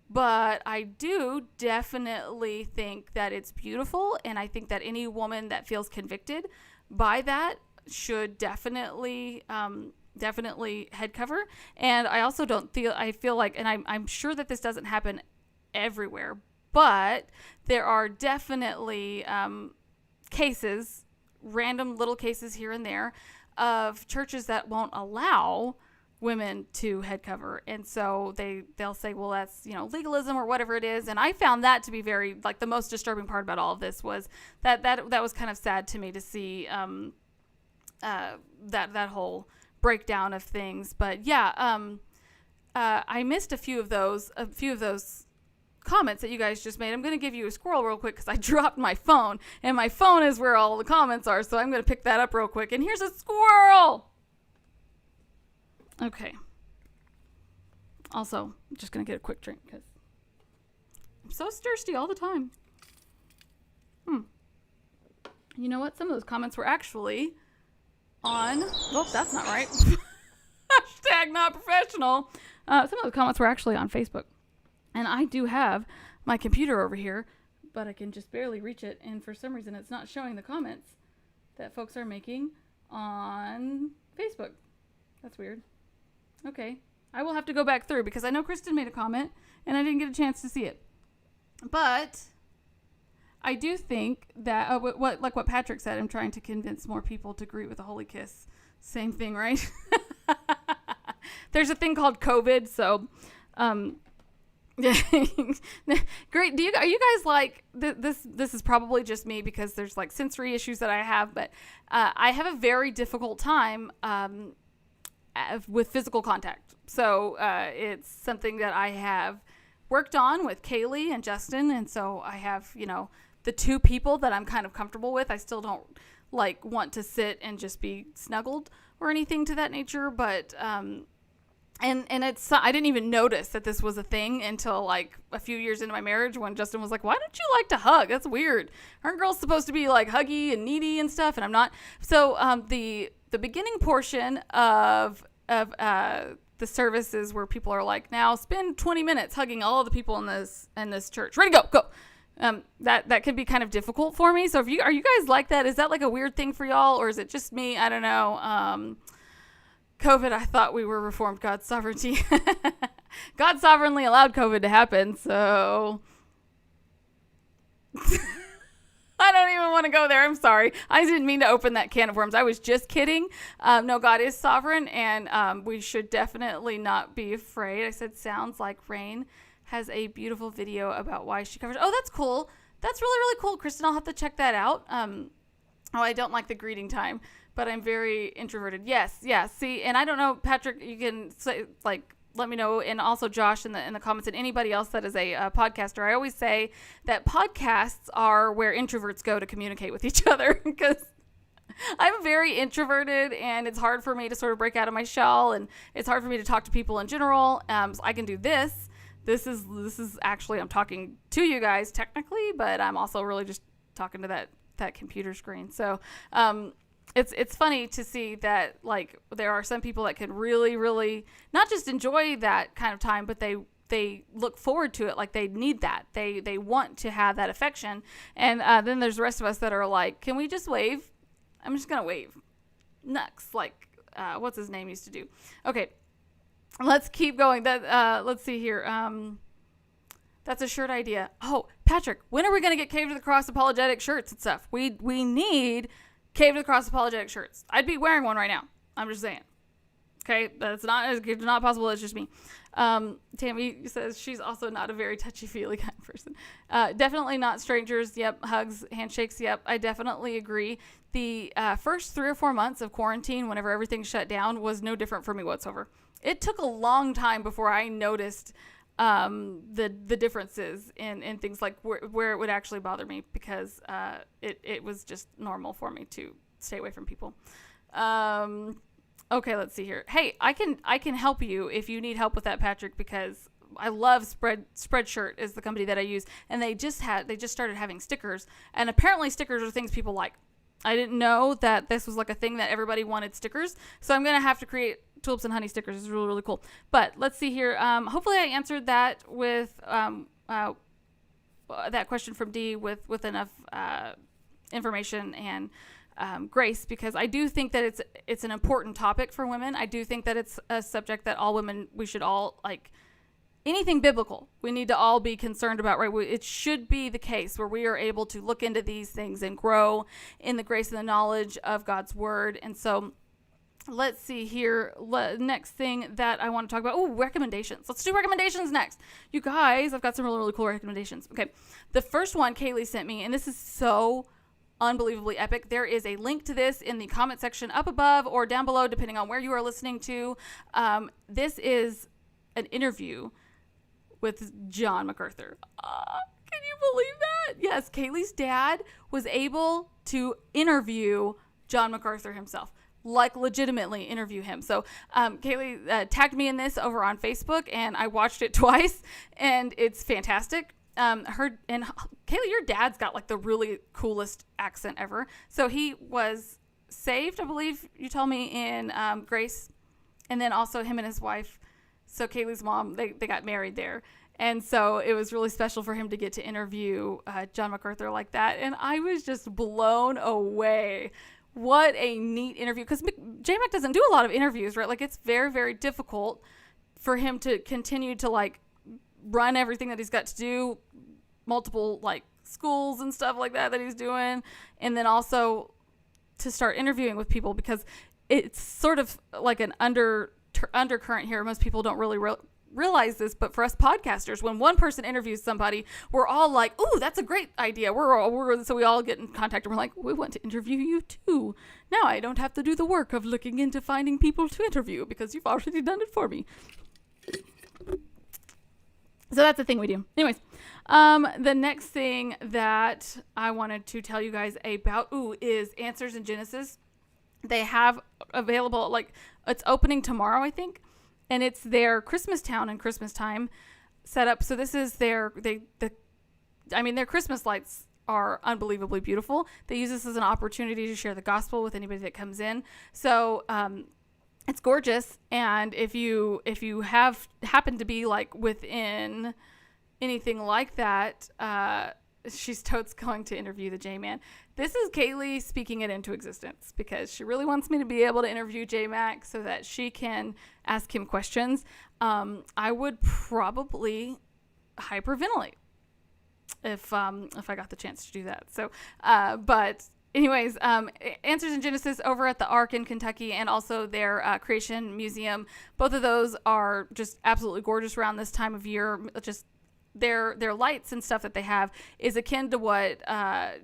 But I do definitely think that it's beautiful, and I think that any woman that feels convicted by that should definitely head cover. And I also I feel like, and I'm sure that this doesn't happen everywhere, but there are definitely cases, random little cases here and there, of churches that won't allow women to head cover, and so they'll say, well, that's legalism or whatever it is. And I found that to be very, like, the most disturbing part about all of this was that was kind of sad to me to see that whole breakdown of things. But yeah, I missed a few of those comments that you guys just made. I'm going to give you a squirrel real quick because I dropped my phone, and my phone is where all the comments are, so I'm going to pick that up real quick. And here's a squirrel. Okay. Also, I'm just going to get a quick drink because I'm so thirsty all the time. You know what? Some of those comments were actually on... Oh, that's not right. Hashtag not professional. Some of the comments were actually on Facebook. And I do have my computer over here, but I can just barely reach it. And for some reason, it's not showing the comments that folks are making on Facebook. That's weird. Okay. I will have to go back through because I know Kristen made a comment and I didn't get a chance to see it. But I do think that, what Patrick said, I'm trying to convince more people to agree with the holy kiss. Same thing, right? There's a thing called COVID, so... Great. Are you guys like this is probably just me because there's like sensory issues that I have, but I have a very difficult time with physical contact. So it's something that I have worked on with Kaylee and Justin, and so I have, the two people that I'm kind of comfortable with. I still don't want to sit and just be snuggled or anything to that nature, but And it's, I didn't even notice that this was a thing until like a few years into my marriage when Justin was like, why don't you like to hug? That's weird. Aren't girls supposed to be like huggy and needy and stuff? And I'm not. So the beginning portion of the services where people are like, now spend 20 minutes hugging all of the people in this church. Ready, go. That could be kind of difficult for me. So are you guys like that? Is that like a weird thing for y'all, or is it just me? I don't know. COVID, I thought we were reformed God's sovereignty. God sovereignly allowed COVID to happen, so I don't even want to go there. I'm sorry. I didn't mean to open that can of worms. I was just kidding. No, God is sovereign, and we should definitely not be afraid. I said, sounds like Rain has a beautiful video about why she covers. Oh, that's cool. That's really, really cool, Kristen. I'll have to check that out. I don't like the greeting time, but I'm very introverted. Yes. See, and I don't know, Patrick, you can say, let me know, and also Josh in the comments, and anybody else that is a podcaster. I always say that podcasts are where introverts go to communicate with each other, because I'm very introverted, and it's hard for me to sort of break out of my shell, and it's hard for me to talk to people in general. So I can do this. This is actually, I'm talking to you guys technically, but I'm also really just talking to that computer screen. So it's funny to see that, like, there are some people that can really, really not just enjoy that kind of time, but they look forward to it. Like, they need that. They want to have that affection. And then there's the rest of us that are like, can we just wave? I'm just going to wave. Next, like, what's his name used to do. Okay, let's keep going. Let's see here. That's a shirt idea. Oh, Patrick, when are we going to get Cave to the Cross apologetic shirts and stuff? We need Cave to the Cross apologetic shirts. I'd be wearing one right now. I'm just saying. Okay, that's not possible. It's just me. Tammy says she's also not a very touchy-feely kind of person. Definitely not strangers. Yep. Hugs, handshakes. Yep. I definitely agree. The first 3 or 4 months of quarantine, whenever everything shut down, was no different for me whatsoever. It took a long time before I noticed the differences in things like where it would actually bother me, because it was just normal for me to stay away from people. Okay, let's see here. Hey, I can help you if you need help with that, Patrick, because I love Spreadshirt is the company that I use, and they just started having stickers, and apparently stickers are things people like. I didn't know that this was like a thing that everybody wanted stickers, so I'm gonna have to create Tulips and Honey stickers. It's really, really cool. But let's see here. Hopefully I answered that with that question from D with enough information and grace, because I do think that it's an important topic for women. I do think that it's a subject that all women, we should all, like, anything biblical, we need to all be concerned about, right? It should be the case where we are able to look into these things and grow in the grace and the knowledge of God's word. And so let's see here. Next thing that I want to talk about. Oh, recommendations. Let's do recommendations next. You guys, I've got some really, really cool recommendations. Okay. The first one Kaylee sent me, and this is so unbelievably epic. There is a link to this in the comment section up above or down below, depending on where you are listening to. This is an interview with John Macarthur. Can you believe that? Yes, Kaylee's dad was able to interview John Macarthur himself, like legitimately interview him. So Kaylee tagged me in this over on Facebook, and I watched it twice, and it's fantastic. Kaylee, your dad's got like the really coolest accent ever. So he was saved, I believe you told me, in Grace, and then also him and his wife. So Kaylee's mom, they got married there. And so it was really special for him to get to interview John Macarthur like that. And I was just blown away. What a neat interview. Because J-Mac doesn't do a lot of interviews, right? Like, it's very, very difficult for him to continue to, like, run everything that he's got to do, multiple, like, schools and stuff like that he's doing. And then also to start interviewing with people, because it's sort of like an undercurrent here. Most people don't really realize this, but for us podcasters, when one person interviews somebody, we're all like, "Ooh, that's a great idea." So we all get in contact, and we're like, "We want to interview you too. Now I don't have to do the work of looking into finding people to interview because you've already done it for me." So that's the thing we do. Anyways, the next thing that I wanted to tell you guys about, is Answers in Genesis. They have available, like, it's opening tomorrow, I think. And it's their Christmas town and Christmas time set up. So this is their Christmas lights are unbelievably beautiful. They use this as an opportunity to share the gospel with anybody that comes in. So it's gorgeous. And if you happen to be like within anything like that, she's totes going to interview the J-Man. This is Kaylee speaking it into existence, because she really wants me to be able to interview J-Mac so that she can ask him questions. I would probably hyperventilate if I got the chance to do that. So, but anyways, Answers in Genesis over at the Ark in Kentucky, and also their Creation Museum. Both of those are just absolutely gorgeous around this time of year. Just their lights and stuff that they have is akin to what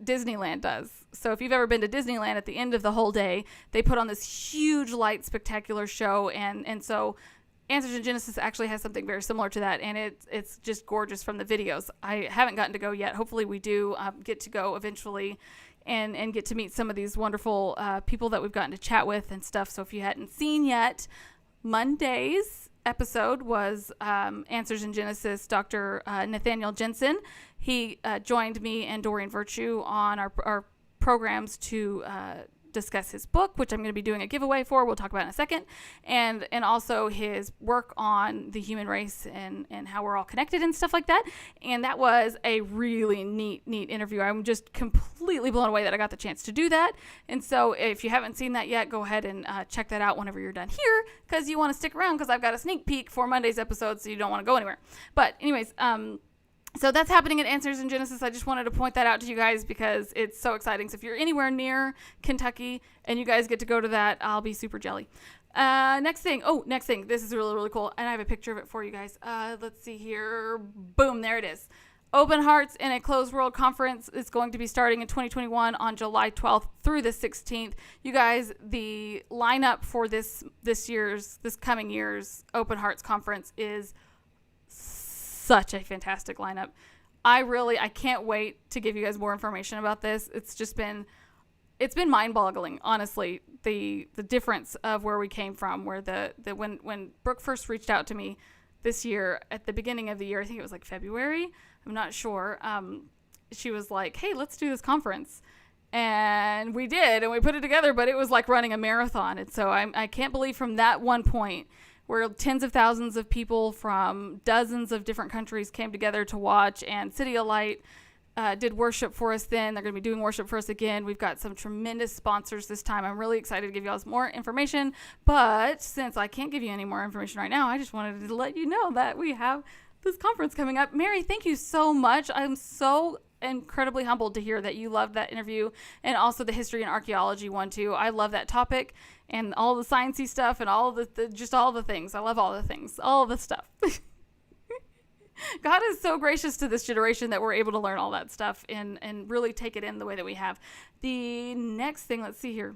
Disneyland does. So if you've ever been to Disneyland, at the end of the whole day, they put on this huge light spectacular show, and so Answers in Genesis actually has something very similar to that, and it's just gorgeous from the videos. I haven't gotten to go yet. Hopefully we do get to go eventually and get to meet some of these wonderful people that we've gotten to chat with and stuff. So if you hadn't seen yet, Monday's episode was Answers in Genesis, Dr. Nathaniel Jensen. He joined me and Doreen Virtue on our programs to discuss his book, which I'm going to be doing a giveaway for. We'll talk about in a second. And also his work on the human race and how we're all connected and stuff like that. And that was a really neat interview. I'm just completely blown away that I got the chance to do that. And so if you haven't seen that yet, go ahead and check that out whenever you're done here, because you want to stick around, because I've got a sneak peek for Monday's episode, so you don't want to go anywhere. But anyways, so that's happening at Answers in Genesis. I just wanted to point that out to you guys because it's so exciting. So if you're anywhere near Kentucky and you guys get to go to that, I'll be super jelly. Next thing. This is really, really cool. And I have a picture of it for you guys. Let's see here. Boom. There it is. Open Hearts in a Closed World Conference is going to be starting in 2021 on July 12th through the 16th. You guys, the lineup for this coming year's Open Hearts Conference is such a fantastic lineup. I can't wait to give you guys more information about this. It's been mind-boggling, honestly, the difference of where we came from, where when Brooke first reached out to me this year at the beginning of the year, I think it was like February, I'm not sure. She was like, "Hey, let's do this conference." And we did, and we put it together, but it was like running a marathon. And so I can't believe from that one point where tens of thousands of people from dozens of different countries came together to watch, and City of Light did worship for us then. They're going to be doing worship for us again. We've got some tremendous sponsors this time. I'm really excited to give you all more information, but since I can't give you any more information right now, I just wanted to let you know that we have this conference coming up. Mary, thank you so much. I'm so incredibly humbled to hear that you loved that interview, and also the history and archaeology one too. I love that topic and all the sciencey stuff and all just all the things. I love all the things, all the stuff. God is so gracious to this generation that we're able to learn all that stuff and really take it in the way that we have. The next thing, let's see here.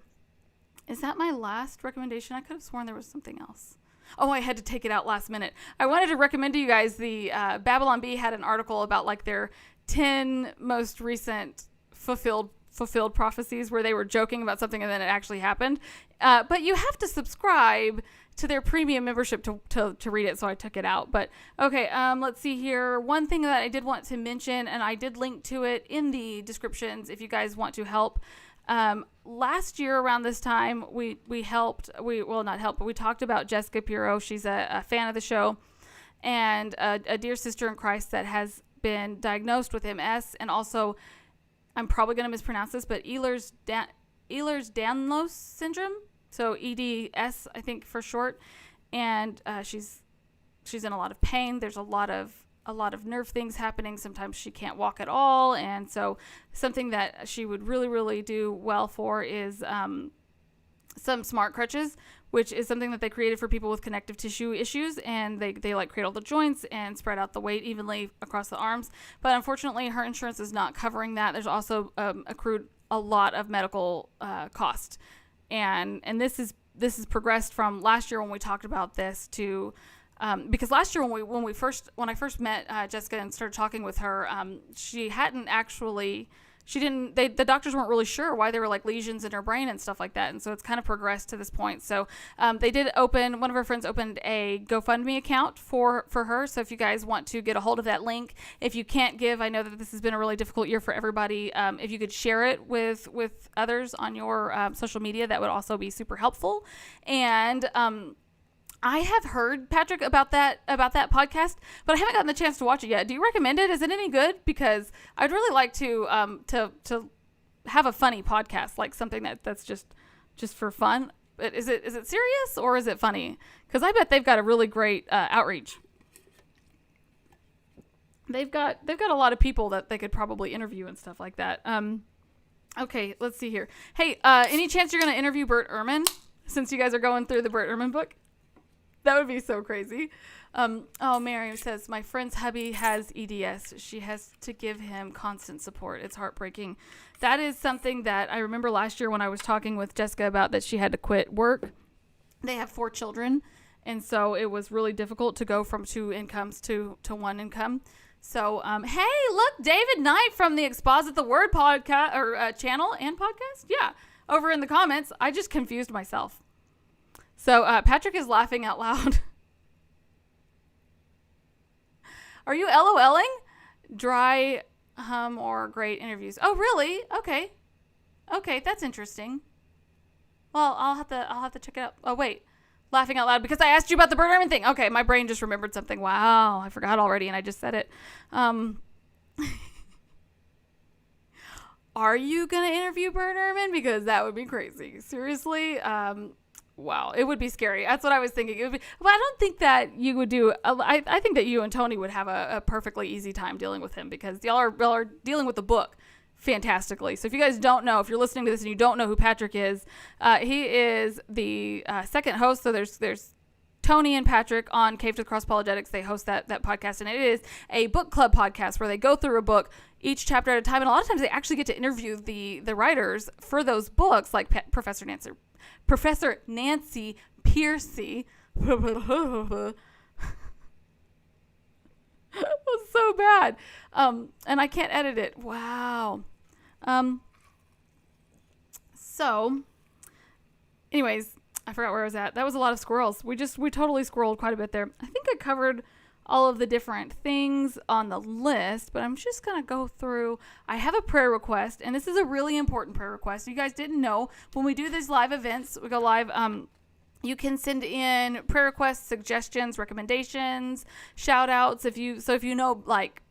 Is that my last recommendation? I could have sworn there was something else. Oh, I had to take it out last minute. I wanted to recommend to you guys the Babylon Bee had an article about like their 10 most recent fulfilled prophecies, where they were joking about something and then it actually happened. But you have to subscribe to their premium membership to read it, so I took it out. But okay, let's see here. One thing that I did want to mention, and I did link to it in the descriptions if you guys want to help. Last year around this time, we talked about Jessica Pirro. She's a fan of the show, and a dear sister in Christ that has been diagnosed with MS, and also, I'm probably going to mispronounce this, but Ehlers-Danlos syndrome, so EDS, I think for short, and she's in a lot of pain. There's a lot of nerve things happening. Sometimes she can't walk at all, and so something that she would really, really do well for is some smart crutches, which is something that they created for people with connective tissue issues, and they like cradle the joints and spread out the weight evenly across the arms. But unfortunately, her insurance is not covering that. There's also accrued a lot of medical cost, and this is progressed from last year when we talked about this to. Because last year when I first met Jessica and started talking with her, she hadn't actually. The doctors weren't really sure why there were like lesions in her brain and stuff like that. And so it's kind of progressed to this point. So they did one of her friends opened a GoFundMe account for her. So if you guys want to get a hold of that link, if you can't give, I know that this has been a really difficult year for everybody. If you could share it with others on your social media, that would also be super helpful. And, I have heard, Patrick, about that podcast, but I haven't gotten the chance to watch it yet. Do you recommend it? Is it any good? Because I'd really like to have a funny podcast, like something that's just for fun. But is it serious or is it funny? Because I bet they've got a really great outreach. They've got a lot of people that they could probably interview and stuff like that. Okay, let's see here. Hey, any chance you're going to interview Bert Ehrman, since you guys are going through the Bert Ehrman book? That would be so crazy. Mary says, my friend's hubby has EDS. She has to give him constant support. It's heartbreaking. That is something that I remember last year when I was talking with Jessica about that she had to quit work. They have 4 children, and so it was really difficult to go from 2 incomes to 1 income. So, hey, look, David Knight from the Exposit the Word podcast or channel and podcast. Yeah, over in the comments. I just confused myself. So, Patrick is laughing out loud. Are you LOLing? Dry hum or great interviews? Oh, really? Okay. Okay, that's interesting. Well, I'll have to check it out. Oh, wait. Laughing out loud because I asked you about the Bert Ehrman thing. Okay, my brain just remembered something. Wow, I forgot already and I just said it. Are you going to interview Bert Ehrman? Because that would be crazy. Seriously? Wow, it would be scary. That's what I was thinking. It would be, well, I don't think that you would do. I think that you and Tony would have a perfectly easy time dealing with him because y'all are dealing with the book fantastically. So if you guys don't know, if you're listening to this and you don't know who Patrick is, he is the second host. So there's Tony and Patrick on Cave to the Cross Apologetics. They host that podcast, and it is a book club podcast where they go through a book each chapter at a time, and a lot of times they actually get to interview the writers for those books, like Professor Nancy Piercy. It was so bad. And I can't edit it. Wow. So anyways, I forgot where I was at. That was a lot of squirrels. We totally squirreled quite a bit there. I think I covered all of the different things on the list, but I'm just going to go through. I have a prayer request, and this is a really important prayer request. You guys didn't know when we do these live events, we go live, you can send in prayer requests, suggestions, recommendations, shout outs. If you know, like,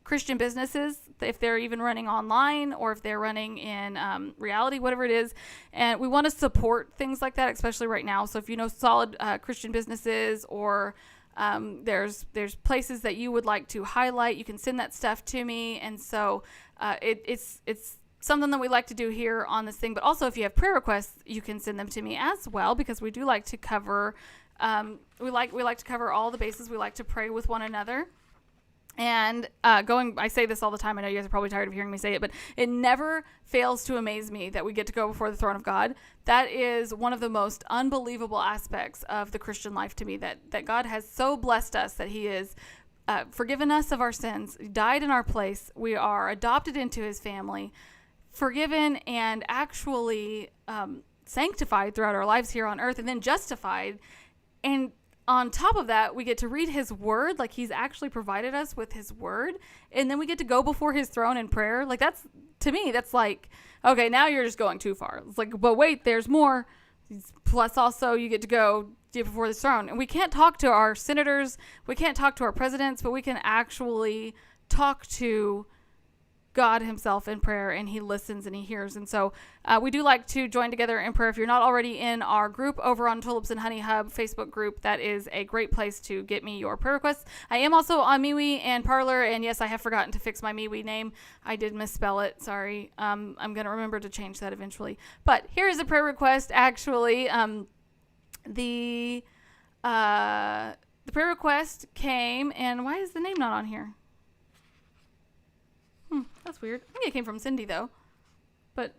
Christian businesses, if they're even running online or if they're running in reality, whatever it is. And we want to support things like that, especially right now. So if you know solid Christian businesses or there's places that you would like to highlight, you can send that stuff to me. And so it's something that we like to do here on this thing. But also if you have prayer requests, you can send them to me as well, because we do like to cover we like to cover all the bases. We like to pray with one another. And I say this all the time. I know you guys are probably tired of hearing me say it, but it never fails to amaze me that we get to go before the throne of God. That is one of the most unbelievable aspects of the Christian life to me, that God has so blessed us that he is forgiven us of our sins, died in our place. We are adopted into his family, forgiven and actually sanctified throughout our lives here on earth, and then justified. And on top of that, we get to read his word, like he's actually provided us with his word. And then we get to go before his throne in prayer. Like to me, that's like, okay, now you're just going too far. It's like, but wait, there's more. Plus also you get to go before the throne. And we can't talk to our senators. We can't talk to our presidents, but we can actually talk to God himself in prayer, and he listens and he hears. And so we do like to join together in prayer. If you're not already in our group over on Tulips and Honey Hub Facebook group, that is a great place to get me your prayer requests. I am also on MeWe and Parler, and yes, I have forgotten to fix my MeWe name. I did misspell it. Sorry. I'm going to remember to change that eventually. But here is a prayer request. Actually, the prayer request came, and why is the name not on here? That's weird. I think it came from Cindy, though. But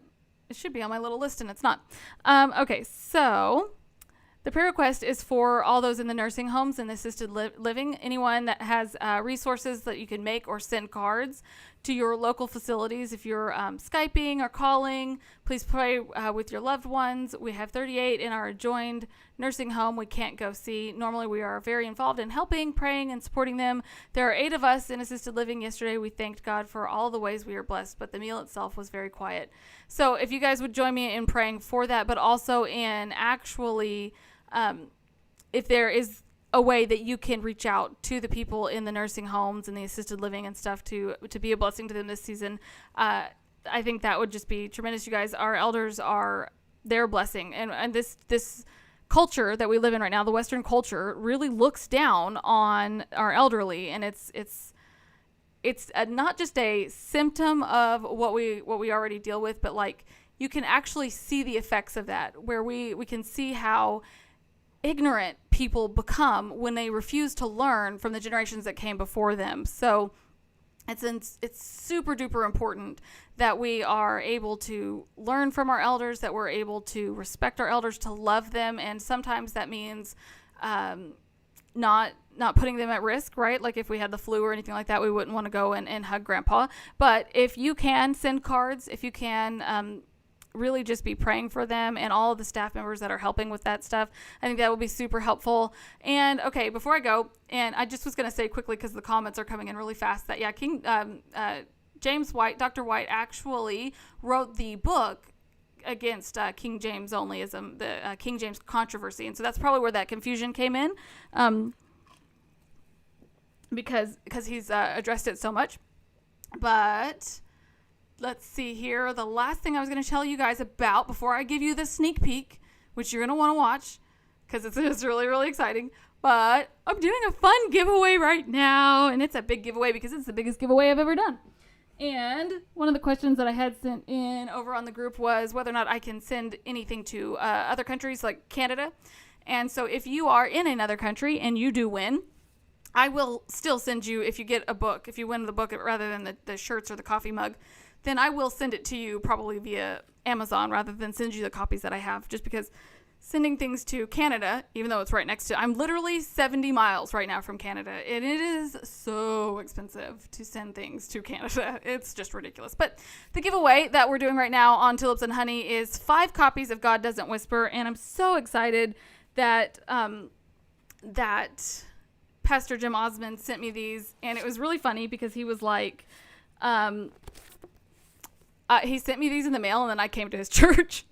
it should be on my little list, and it's not. Okay, so the prayer request is for all those in the nursing homes and assisted living. Anyone that has resources that you can make or send cards to your local facilities. If you're Skyping or calling, please pray with your loved ones. We have 38 in our adjoined nursing home we can't go see. Normally we are very involved in helping, praying, and supporting them. There are 8 of us in assisted living. Yesterday we thanked God for all the ways we are blessed, but the meal itself was very quiet. So if you guys would join me in praying for that, but also in actually if there is a way that you can reach out to the people in the nursing homes and the assisted living and stuff to be a blessing to them this season, I think that would just be tremendous. You guys, our elders are their blessing, and this culture that we live in right now, the Western culture, really looks down on our elderly, and it's not just a symptom of what we already deal with, but like you can actually see the effects of that, where we can see how ignorant people become when they refuse to learn from the generations that came before them. So it's super duper important that we are able to learn from our elders, that we're able to respect our elders, to love them. And sometimes that means not putting them at risk, right? Like if we had the flu or anything like that, we wouldn't want to go and hug grandpa. But if you can send cards, if you can really just be praying for them and all of the staff members that are helping with that stuff, I think that will be super helpful. And okay, before I go, and I just was going to say quickly, because the comments are coming in really fast, that James White, Dr. White actually wrote the book against King James onlyism, the King James controversy. And so that's probably where that confusion came in, because he's addressed it so much. But let's see here. The last thing I was going to tell you guys about before I give you the sneak peek, which you're going to want to watch because it's really, really exciting. But I'm doing a fun giveaway right now, and it's a big giveaway because it's the biggest giveaway I've ever done. And one of the questions that I had sent in over on the group was whether or not I can send anything to other countries like Canada. And so if you are in another country and you do win, I will still send you, if you get a book, if you win the book rather than the shirts or the coffee mug, then I will send it to you probably via Amazon rather than send you the copies that I have, just because sending things to Canada, even though it's right next to, I'm literally 70 miles right now from Canada, and it is so expensive to send things to Canada. It's just ridiculous. But the giveaway that we're doing right now on Tulips and Honey is 5 copies of God Doesn't Whisper, and I'm so excited that that Pastor Jim Osmond sent me these, and it was really funny because he was like, he sent me these in the mail, and then I came to his church.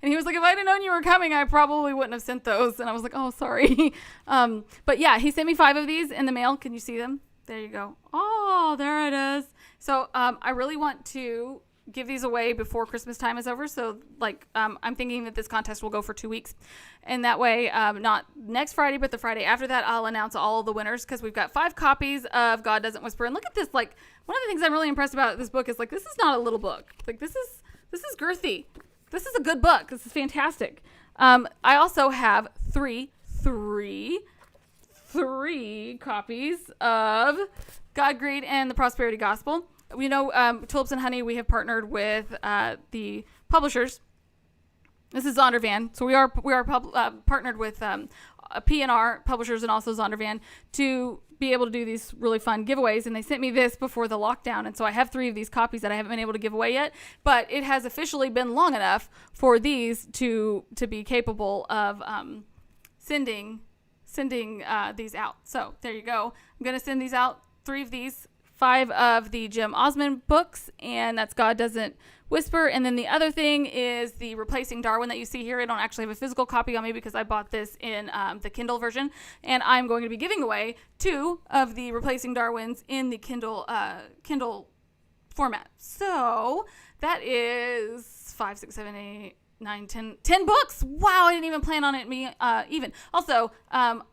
And he was like, if I'd have known you were coming, I probably wouldn't have sent those. And I was like, oh, sorry. But yeah, he sent me 5 of these in the mail. Can you see them? There you go. Oh, there it is. So I really want to give these away before Christmas time is over. So I'm thinking that this contest will go for 2 weeks. And that way, not next Friday, but the Friday after that, I'll announce all of the winners, because we've got 5 copies of God Doesn't Whisper. And look at this. Like, one of the things I'm really impressed about this book is, like, this is not a little book. Like, this is girthy. This is a good book. This is fantastic. I also have three copies of God, Greed, and the Prosperity Gospel. We know Tulips and Honey, we have partnered with the publishers. This is Zondervan. So we are partnered with P&R publishers and also Zondervan to be able to do these really fun giveaways. And they sent me this before the lockdown. And so I have 3 of these copies that I haven't been able to give away yet. But it has officially been long enough for these to be capable of sending these out. So there you go. I'm going to send these out, 3 of these, 5 of the Jim Osmond books, and that's God Doesn't Whisper. And then the other thing is the Replacing Darwin that you see here. I don't actually have a physical copy on me because I bought this in the Kindle version, and I'm going to be giving away 2 of the Replacing Darwins in the Kindle format. So that is 5, 6, 7, 8, 9, 10 books. Wow, I didn't even plan on it even. Also,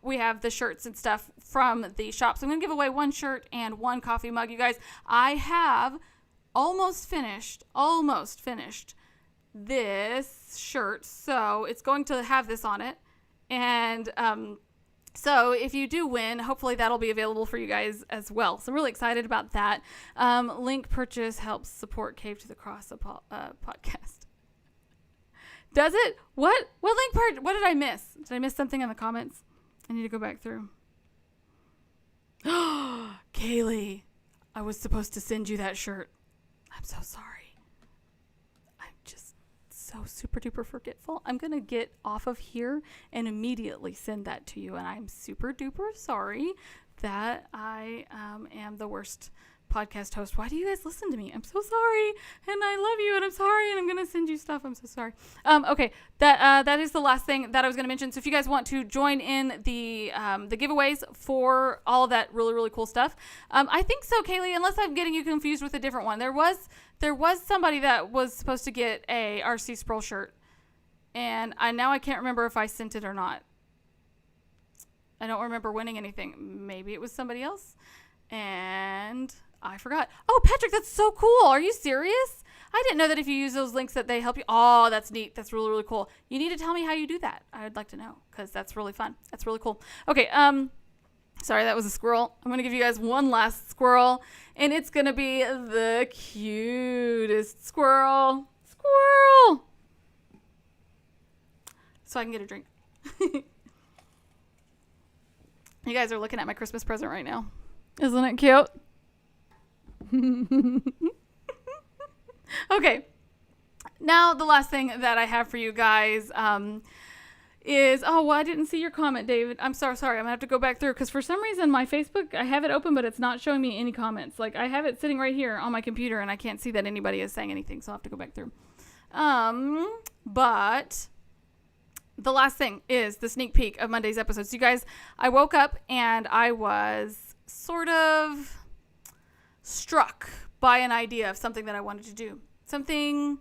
we have the shirts and stuff from the shop. So I'm going to give away 1 shirt and 1 coffee mug. You guys, I have almost finished this shirt. So it's going to have this on it. And so if you do win, hopefully that'll be available for you guys as well. So I'm really excited about that. Link purchase helps support Cave to the Cross podcast. Does it? What link part? What did I miss? Did I miss something in the comments? I need to go back through. Kaylee, I was supposed to send you that shirt. I'm so sorry. I'm just so super duper forgetful. I'm going to get off of here and immediately send that to you. And I'm super duper sorry that I am the worst podcast host. Why do you guys listen to me? I'm so sorry, and I love you, and I'm sorry, and I'm gonna send you stuff. I'm so sorry. Okay, that is the last thing that I was gonna mention. So if you guys want to join in the giveaways for all of that really, really cool stuff, I think so, Kaylee. Unless I'm getting you confused with a different one. There was somebody that was supposed to get a RC Sproul shirt, and I can't remember if I sent it or not. I don't remember winning anything. Maybe it was somebody else, and I forgot. Oh, Patrick, that's so cool. Are you serious? I didn't know that if you use those links that they help you. Oh, that's neat. That's really, really cool. You need to tell me how you do that. I'd like to know, because that's really fun. That's really cool. Okay, sorry, that was a squirrel. I'm going to give you guys one last squirrel, and it's going to be the cutest squirrel. Squirrel! So I can get a drink. You guys are looking at my Christmas present right now. Isn't it cute? Okay. Now, the last thing that I have for you guys is, I didn't see your comment, David. I'm sorry. I'm going to have to go back through because for some reason my Facebook, I have it open, but it's not showing me any comments. Like, I have it sitting right here on my computer and I can't see that anybody is saying anything, so I'll have to go back through. But the last thing is the sneak peek of Monday's episode. So you guys, I woke up and I was sort of struck by an idea of something that I wanted to do. Something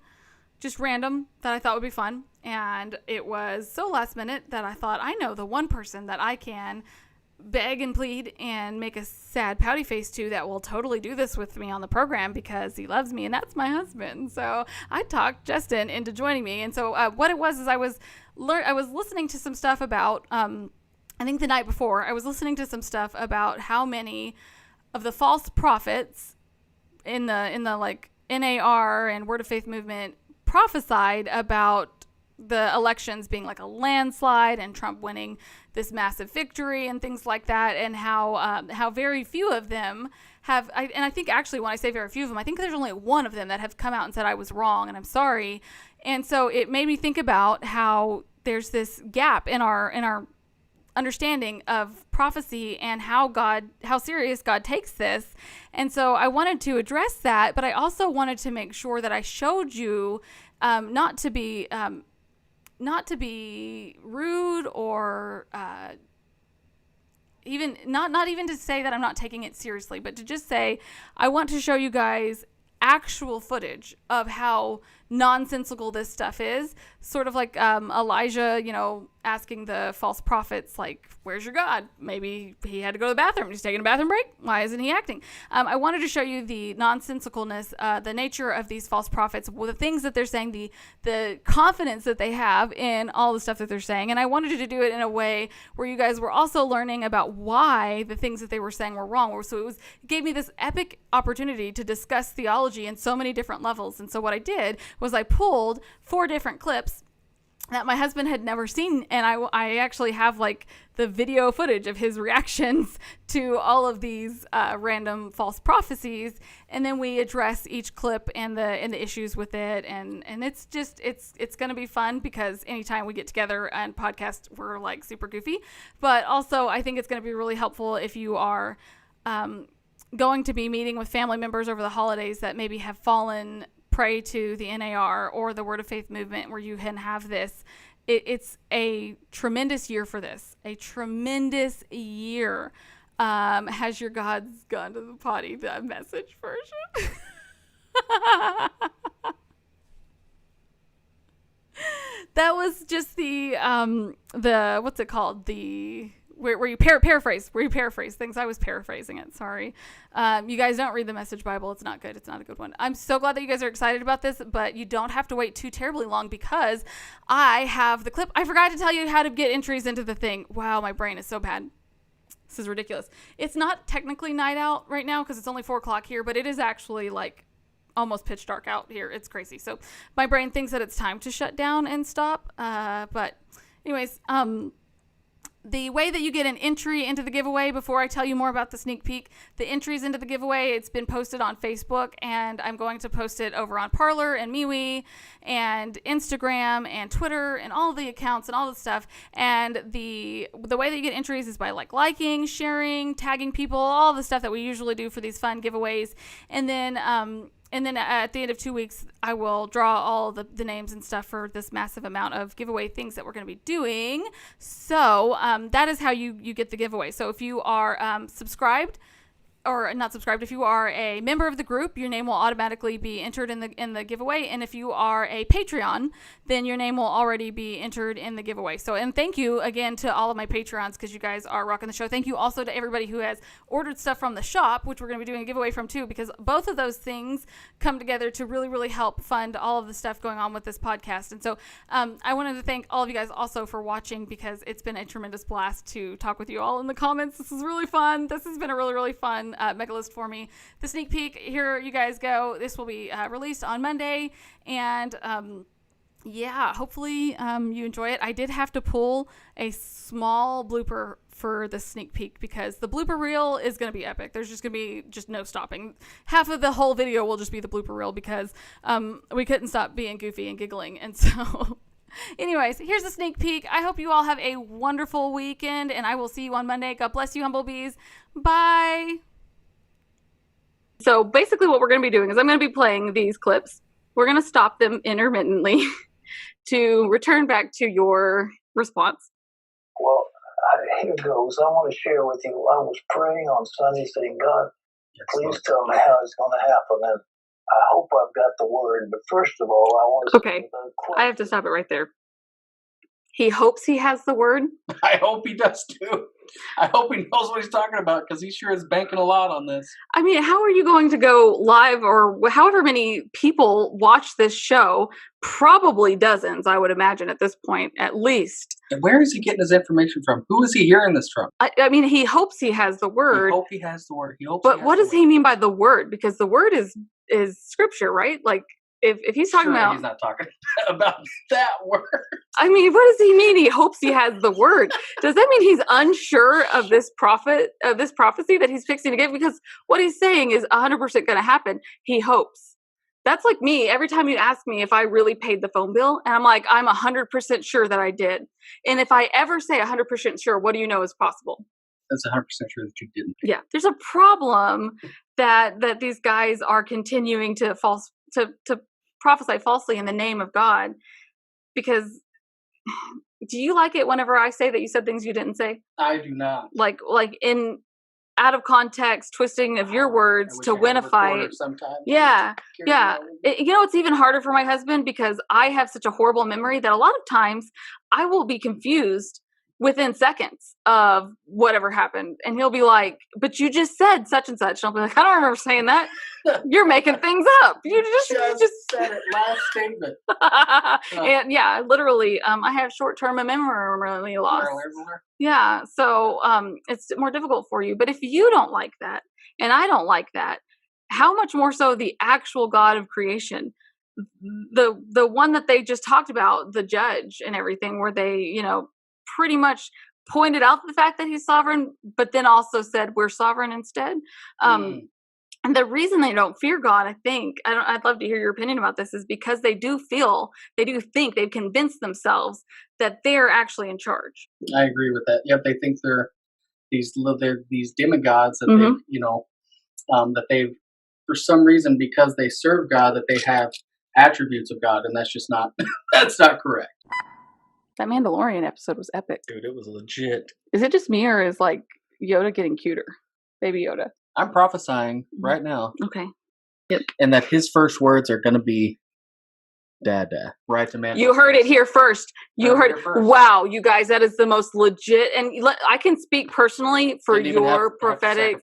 just random that I thought would be fun. And it was so last minute that I thought, I know the one person that I can beg and plead and make a sad pouty face to that will totally do this with me on the program because he loves me, and that's my husband. So I talked Justin into joining me. And so what it was is I was listening to some stuff about, I think the night before, I was listening to some stuff about how many of the false prophets in the like NAR and Word of Faith movement prophesied about the elections being like a landslide and Trump winning this massive victory and things like that, and how very few of them have, and I think actually when I say very few of them, I think there's only one of them that have come out and said I was wrong and I'm sorry. And so it made me think about how there's this gap in our understanding of prophecy and how serious God takes this. And so I wanted to address that, but I also wanted to make sure that I showed you not to be rude or even not even to say that I'm not taking it seriously, but to just say I want to show you guys actual footage of how nonsensical this stuff is, sort of like Elijah, asking the false prophets, like, where's your God? Maybe he had to go to the bathroom. He's taking a bathroom break. Why isn't he acting? I wanted to show you the nonsensicalness, the nature of these false prophets, the things that they're saying, the confidence that they have in all the stuff that they're saying. And I wanted to do it in a way where you guys were also learning about why the things that they were saying were wrong. So it gave me this epic opportunity to discuss theology in so many different levels. And so what I did was I pulled 4 different clips that my husband had never seen, and I actually have like the video footage of his reactions to all of these random false prophecies, and then we address each clip and the issues with it, and it's going to be fun because anytime we get together and podcast, we're like super goofy, but also I think it's going to be really helpful if you are going to be meeting with family members over the holidays that maybe have fallen prey to the NAR or the Word of Faith movement, where you can have this. It's a tremendous year for this. A tremendous year. Has your God's gone to the potty? The message version. That was just the what's it called? Where you paraphrase things. I was paraphrasing it. Sorry. You guys don't read the Message Bible. It's not good. It's not a good one. I'm so glad that you guys are excited about this, but you don't have to wait too terribly long because I have the clip. I forgot to tell you how to get entries into the thing. Wow, my brain is so bad. This is ridiculous. It's not technically night out right now because it's only 4:00 here, but it is actually like almost pitch dark out here. It's crazy. So my brain thinks that it's time to shut down and stop. But anyways, the way that you get an entry into the giveaway, before I tell you more about the sneak peek, the entries into the giveaway, it's been posted on Facebook, and I'm going to post it over on Parler and MeWe and Instagram and Twitter and all the accounts and all the stuff. And the way that you get entries is by liking, sharing, tagging people, all the stuff that we usually do for these fun giveaways. And then at the end of 2 weeks, I will draw all the names and stuff for this massive amount of giveaway things that we're going to be doing. So that is how you get the giveaway. So if you are subscribed, or not subscribed, if you are a member of the group, your name will automatically be entered in the giveaway. And if you are a Patreon, then your name will already be entered in the giveaway. So, and thank you again to all of my Patreons, because you guys are rocking the show. Thank you also to everybody who has ordered stuff from the shop, which we're going to be doing a giveaway from too, because both of those things come together to really, really help fund all of the stuff going on with this podcast. And so I wanted to thank all of you guys also for watching, because it's been a tremendous blast to talk with you all in the comments. This is really fun. This has been a really, really fun mega list for me. The sneak peek, here you guys go. This will be released on Monday, and yeah, hopefully you enjoy it. I did have to pull a small blooper for the sneak peek because the blooper reel is going to be epic. There's just going to be just no stopping. Half of the whole video will just be the blooper reel because we couldn't stop being goofy and giggling. And so anyways, here's a sneak peek. I hope you all have a wonderful weekend, and I will see you on Monday. God bless you, Humblebees. Bye. So basically what we're going to be doing is I'm going to be playing these clips. We're going to stop them intermittently to return back to your response. Well, here goes. I want to share with you. I was praying on Sunday saying, God, please tell me how it's going to happen. And I hope I've got the word. But first of all, I want to Okay, I have to stop it right there. He hopes he has the word. I hope he does too. I hope he knows what he's talking about because he sure is banking a lot on this. I mean, how are you going to go live or however many people watch this show? Probably dozens, I would imagine at this point, at least. And where is he getting his information from? Who is he hearing this from? I mean, he hopes he has the word. I hope he has the word. He hopes. But what does he mean by the word? Because the word is scripture, right? Like if he's talking about, he's not talking about that word. I mean, what does he mean? He hopes he has the word. Does that mean he's unsure of this prophecy that he's fixing to give? Because what he's saying is 100% going to happen. He hopes. That's like me. Every time you ask me if I really paid the phone bill, and I'm like, I'm 100% sure that I did. And if I ever say 100% sure, what do you know is possible? That's 100% sure that you didn't. Yeah, there's a problem that these guys are continuing to prophesy falsely in the name of God. Because do you like it whenever I say that you said things you didn't say? I do not. Like in out of context twisting of your words to win a fight. Yeah. It's even harder for my husband because I have such a horrible memory that a lot of times I will be confused within seconds of whatever happened. And he'll be like, but you just said such and such. And I'll be like, I don't remember saying that. You're making things up. You just said it last statement. And yeah, literally, I have short-term memory loss. Yeah. So it's more difficult for you. But if you don't like that, and I don't like that, how much more so the actual God of creation, the one that they just talked about, the judge and everything, where they, pretty much pointed out the fact that he's sovereign, but then also said we're sovereign instead. And the reason they don't fear God, I think, I'd love to hear your opinion about this, is because they do think, they've convinced themselves that they're actually in charge. I agree with that. Yep, they think they're these demigods that that they've, for some reason, because they serve God, that they have attributes of God, and that's just not that's not correct. That Mandalorian episode was epic. Dude, it was legit. Is it just me, or is like Yoda getting cuter? Baby Yoda. I'm prophesying right now. Okay. Yep. And that his first words are going to be Dada. Right to man. You heard it here first. You heard it first. Wow, you guys, that is the most legit. And I can speak personally for your prophetic.